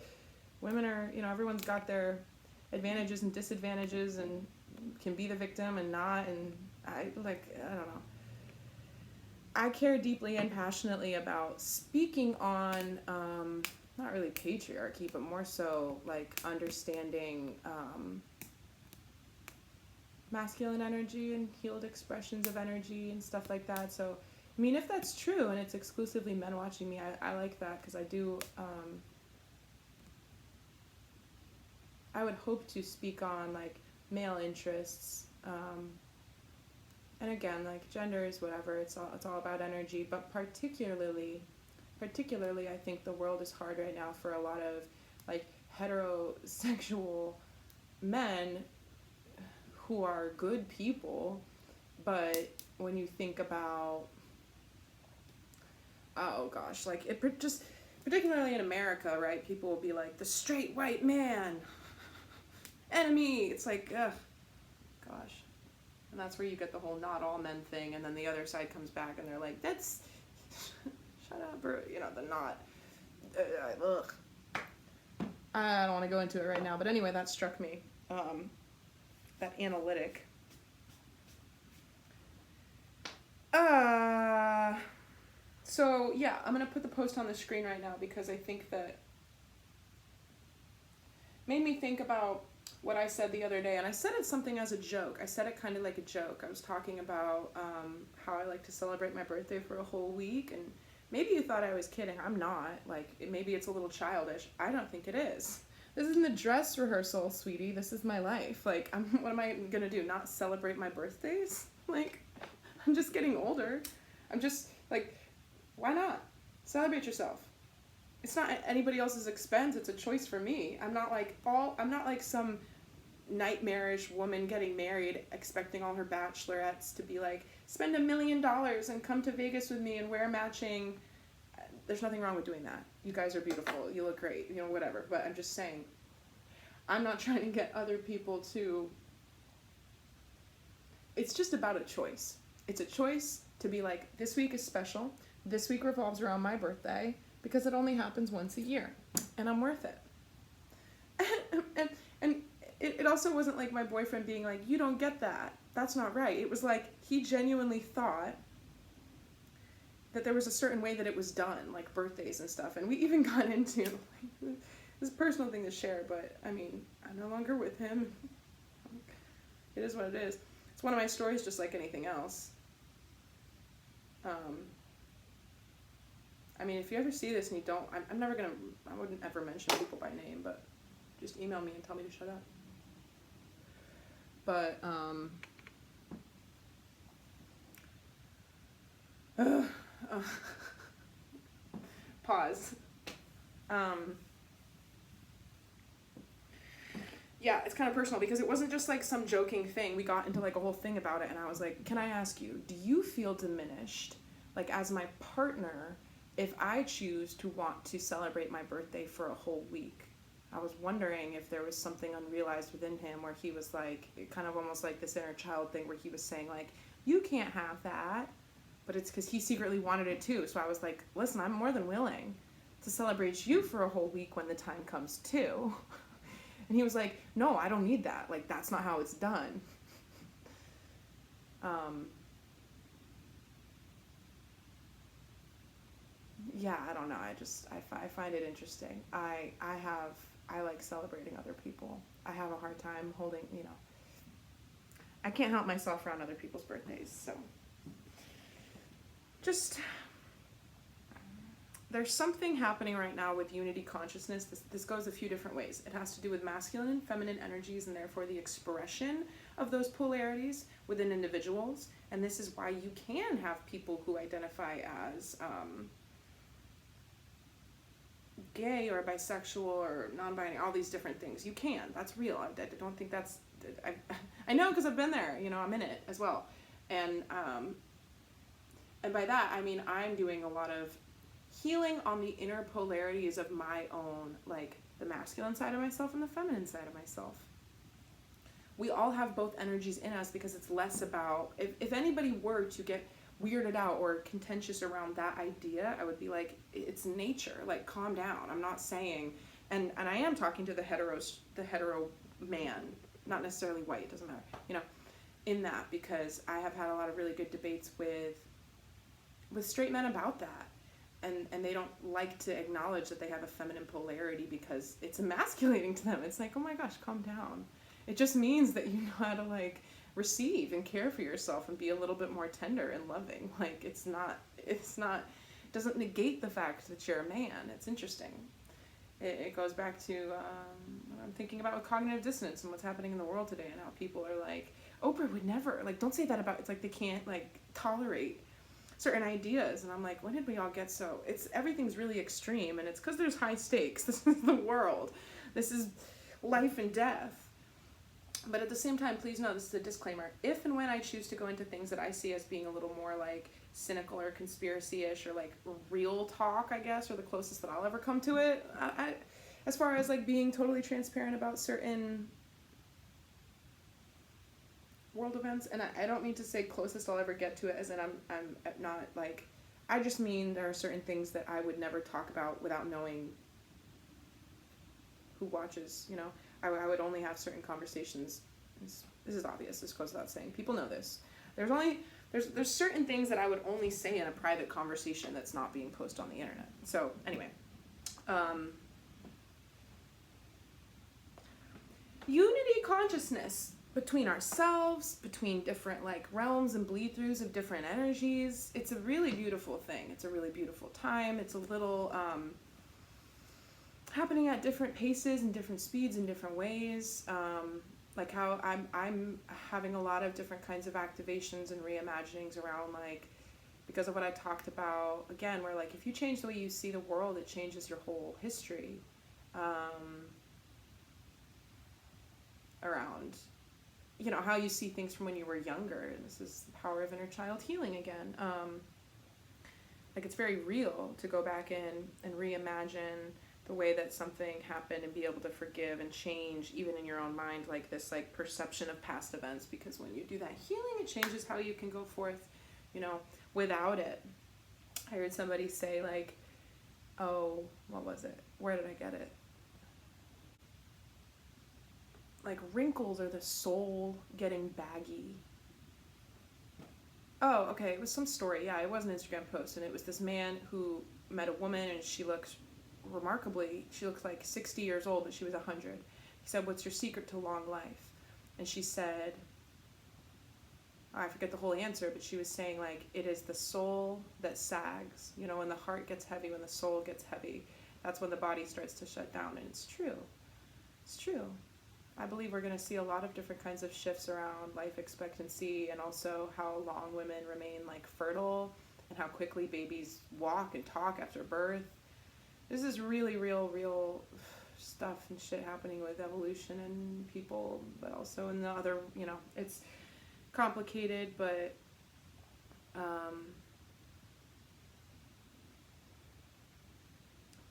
Women are, everyone's got their advantages and disadvantages, and can be the victim and not. And I don't know. I care deeply and passionately about speaking on, not really patriarchy, but more so like understanding masculine energy and healed expressions of energy and stuff like that. So, I mean, if that's true and it's exclusively men watching me, I like that, because I do, I would hope to speak on like male interests, and again, like gender is whatever, it's all about energy, but particularly I think the world is hard right now for a lot of like heterosexual men who are good people, but when you think about, oh gosh, like just particularly in America, right? People will be like, the straight white man, enemy. It's like, ugh, gosh. And that's where you get the whole not all men thing, and then the other side comes back and they're like, that's, shut up, bro. The not, ugh. I don't want to go into it right now, but anyway, that struck me, that analytic. So yeah, I'm going to put the post on the screen right now, because I think that made me think about what I said the other day, and I said it something as a joke. I said it kind of like a joke. I was talking about how I like to celebrate my birthday for a whole week, and maybe you thought I was kidding. I'm not. Like, maybe it's a little childish. I don't think it is. This isn't a dress rehearsal, sweetie. This is my life. Like, what am I gonna do? Not celebrate my birthdays? Like, I'm just getting older. I'm just, like, why not? Celebrate yourself. It's not at anybody else's expense. It's a choice for me. I'm not like some nightmarish woman getting married, expecting all her bachelorettes to be like, spend $1 million and come to Vegas with me and wear matching. There's nothing wrong with doing that. You guys are beautiful. You look great. Whatever. But I'm just saying, I'm not trying to get other people to. It's just about a choice. It's a choice to be like, this week is special. This week revolves around my birthday, because it only happens once a year, and I'm worth it. and it also wasn't like my boyfriend being like, you don't get that. That's not right. It was like, he genuinely thought that there was a certain way that it was done, like birthdays and stuff. And we even got into, like, this personal thing to share, but I mean, I'm no longer with him. It is what it is. It's one of my stories, just like anything else. I mean, if you ever see this and you don't, I wouldn't ever mention people by name, but just email me and tell me to shut up. But, pause. Yeah, it's kind of personal, because it wasn't just like some joking thing. We got into like a whole thing about it, and I was like, can I ask you, do you feel diminished, like as my partner, if I choose to want to celebrate my birthday for a whole week? I was wondering if there was something unrealized within him where he was like, kind of almost like this inner child thing where he was saying like, you can't have that, but it's because he secretly wanted it too. So I was like, listen, I'm more than willing to celebrate you for a whole week when the time comes too. And he was like, no, I don't need that. Like, that's not how it's done. Yeah, I don't know. I find it interesting. I like celebrating other people. I have a hard time holding, I can't help myself around other people's birthdays. So just, there's something happening right now with unity consciousness. This goes a few different ways. It has to do with masculine and feminine energies, and therefore the expression of those polarities within individuals. And this is why you can have people who identify as gay or bisexual or non-binary, all these different things. You can. That's real. I don't think that's... I know, because I've been there. You know, I'm in it as well. And by that, I mean I'm doing a lot of healing on the inner polarities of my own, like the masculine side of myself and the feminine side of myself. We all have both energies in us, because it's less about... If anybody were to get weirded out or contentious around that idea, I would be like, it's nature, like calm down. I'm not saying, and I am talking to the hetero man, not necessarily white, it doesn't matter, you know, in that, because I have had a lot of really good debates with straight men about that, and they don't like to acknowledge that they have a feminine polarity because it's emasculating to them. It's like, oh my gosh, calm down. It just means that you know how to like receive and care for yourself and be a little bit more tender and loving. Like it doesn't negate the fact that you're a man. It's interesting. It goes back to what I'm thinking about with cognitive dissonance and what's happening in the world today, and how people are like, Oprah would never, like, don't say that about, it's like they can't like tolerate certain ideas. And I'm like, when did we all get so, everything's really extreme, and it's because there's high stakes. This is the world. This is life and death. But at the same time, please know, this is a disclaimer. If and when I choose to go into things that I see as being a little more like cynical or conspiracy-ish, or like real talk, I guess, or the closest that I'll ever come to it, I as far as like being totally transparent about certain world events, and I don't mean to say closest I'll ever get to it as in I'm not like, I just mean there are certain things that I would never talk about without knowing who watches, you know. I would only have certain conversations. This is obvious. This goes without saying. People know this. There's certain things that I would only say in a private conversation that's not being posted on the internet. So anyway, unity consciousness between ourselves, between different like realms and bleed throughs of different energies. It's a really beautiful thing. It's a really beautiful time. It's a little happening at different paces and different speeds in different ways. Like how I'm having a lot of different kinds of activations and reimaginings around, like, because of what I talked about again, where like if you change the way you see the world, it changes your whole history around, you know, how you see things from when you were younger. And this is the power of inner child healing again. Like it's very real to go back in and reimagine the way that something happened and be able to forgive and change even in your own mind, like this like perception of past events, because when you do that healing, it changes how you can go forth, you know, without it. I heard somebody say like, oh, what was it? Where did I get it? Like wrinkles are the soul getting baggy. Oh, okay, it was some story. Yeah, it was an Instagram post, and it was this man who met a woman, and she looked like 60 years old, but she was 100. He said, what's your secret to long life? And she said, I forget the whole answer, but she was saying like, it is the soul that sags. You know, when the heart gets heavy, when the soul gets heavy, that's when the body starts to shut down. And it's true. It's true. I believe we're going to see a lot of different kinds of shifts around life expectancy, and also how long women remain like fertile, and how quickly babies walk and talk after birth. This is really real stuff and shit happening with evolution and people, but also in the other, you know, it's complicated, but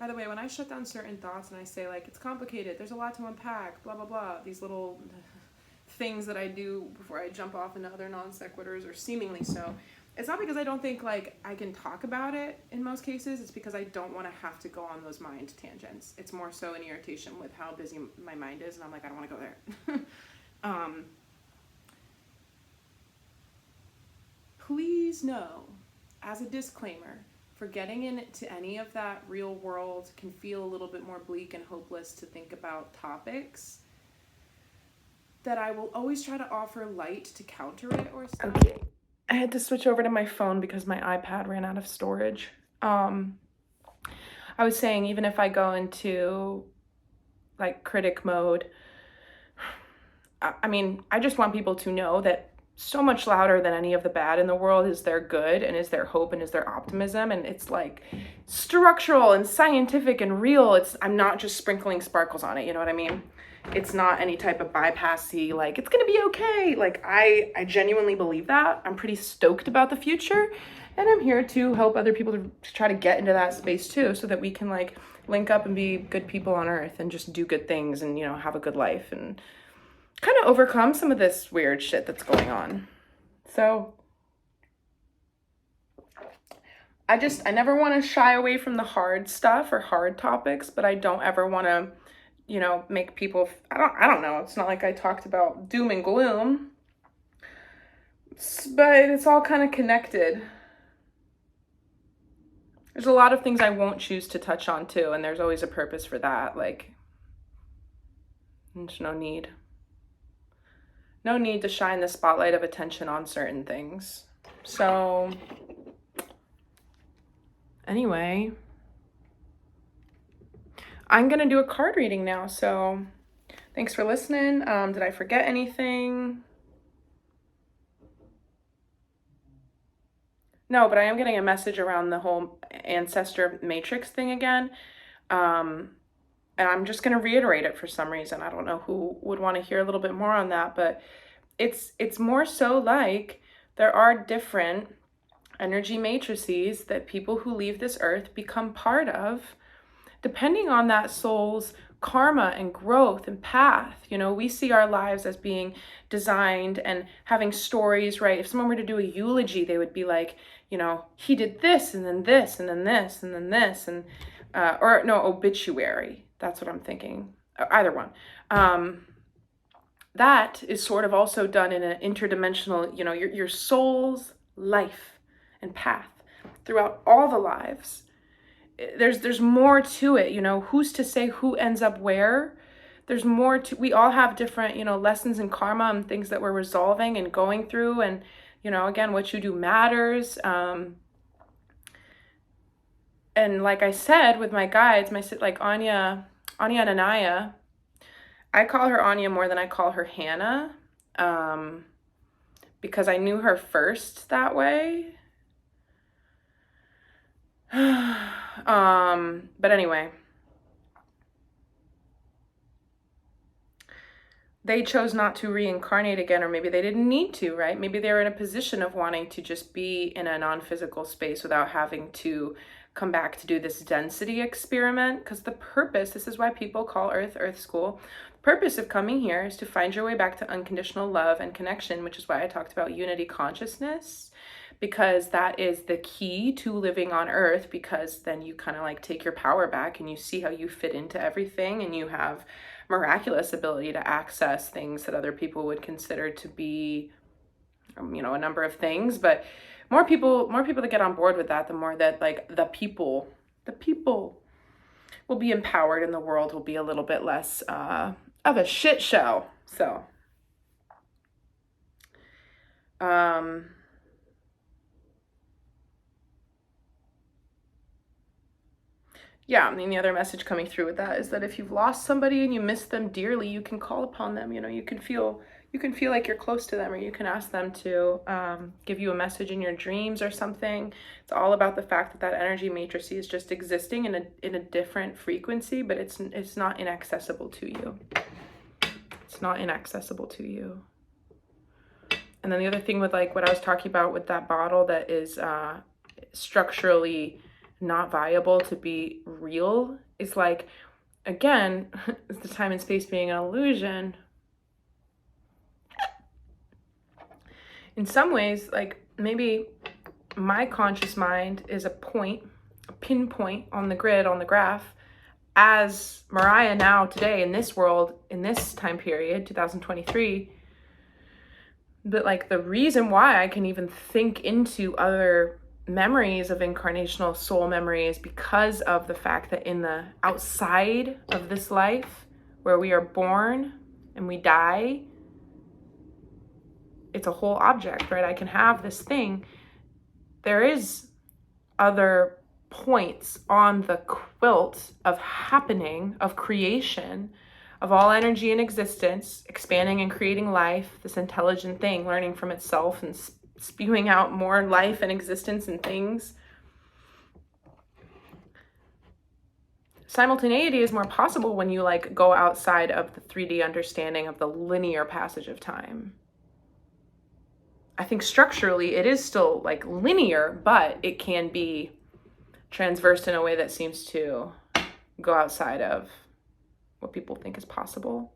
by the way, when I shut down certain thoughts and I say like, it's complicated, there's a lot to unpack, blah, blah, blah, these little things that I do before I jump off into other non sequiturs, or seemingly so, it's not because I don't think like I can talk about it in most cases. It's because I don't want to have to go on those mind tangents. It's more so an irritation with how busy my mind is, and I'm like, I don't want to go there. Please know, as a disclaimer, for getting into any of that real world can feel a little bit more bleak and hopeless to think about topics, that I will always try to offer light to counter it or stuff. Okay. I had to switch over to my phone because my iPad ran out of storage. I was saying, even if I go into like critic mode, I mean, I just want people to know that so much louder than any of the bad in the world is their good and is their hope and is their optimism. And it's like structural and scientific and real. I'm not just sprinkling sparkles on it. You know what I mean? It's not any type of bypassy, like, it's going to be okay. Like, I genuinely believe that. I'm pretty stoked about the future. And I'm here to help other people to try to get into that space too, so that we can like link up and be good people on earth and just do good things and, you know, have a good life and kind of overcome some of this weird shit that's going on. So I never want to shy away from the hard stuff or hard topics, but I don't ever want to, you know, make people, I don't know. It's not like I talked about doom and gloom, but it's all kind of connected. There's a lot of things I won't choose to touch on too, and there's always a purpose for that. Like, there's no need to shine the spotlight of attention on certain things. So anyway, I'm gonna do a card reading now. So thanks for listening. Did I forget anything? No, but I am getting a message around the whole ancestor matrix thing again. And I'm just going to reiterate it for some reason. I don't know who would want to hear a little bit more on that, but it's more so like there are different energy matrices that people who leave this earth become part of, depending on that soul's karma and growth and path. You know, we see our lives as being designed and having stories, right? If someone were to do a eulogy, they would be like, you know, he did this and then this and then this and then this, and or no, obituary. That's what I'm thinking. Either one. That is sort of also done in an interdimensional, you know, your soul's life and path throughout all the lives. There's more to it, you know. Who's to say who ends up where? There's more to, we all have different, you know, lessons in karma and things that we're resolving and going through. And, you know, again, what you do matters. And like I said, with my guides, like Anya and Anaya, I call her Anya more than I call her Hannah, because I knew her first that way. But anyway, they chose not to reincarnate again, or maybe they didn't need to, right? Maybe they were in a position of wanting to just be in a non-physical space without having to come back to do this density experiment. Because the purpose, this is why people call Earth School, the purpose of coming here is to find your way back to unconditional love and connection, which is why I talked about unity consciousness, because that is the key to living on earth, because then you kind of like take your power back and you see how you fit into everything, and you have miraculous ability to access things that other people would consider to be, you know, a number of things. But more people that get on board with that, the more that like the people will be empowered, and the world will be a little bit less of a shit show. So yeah, I mean, the other message coming through with that is that if you've lost somebody and you miss them dearly, you can call upon them. You know, you can feel like you're close to them, or you can ask them to give you a message in your dreams or something. It's all about the fact that that energy matrix is just existing in a different frequency, but it's not inaccessible to you. It's not inaccessible to you. And then the other thing with like what I was talking about with that bottle that is structurally not viable to be real is like, again, the time and space being an illusion. In some ways, like maybe my conscious mind is a pinpoint on the grid, on the graph, as Mariah now today in this world, in this time period, 2023. But like the reason why I can even think into other memories of incarnational soul memories, because of the fact that in the outside of this life, where we are born and we die, it's a whole object, right? I can have this thing. There is other points on the quilt of happening, of creation, of all energy in existence, expanding and creating life, this intelligent thing learning from itself and spewing out more life and existence and things. Simultaneity is more possible when you like go outside of the 3D understanding of the linear passage of time. I think structurally it is still like linear, but it can be transversed in a way that seems to go outside of what people think is possible.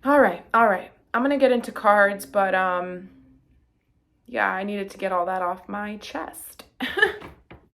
All right. I'm going to get into cards, but yeah, I needed to get all that off my chest.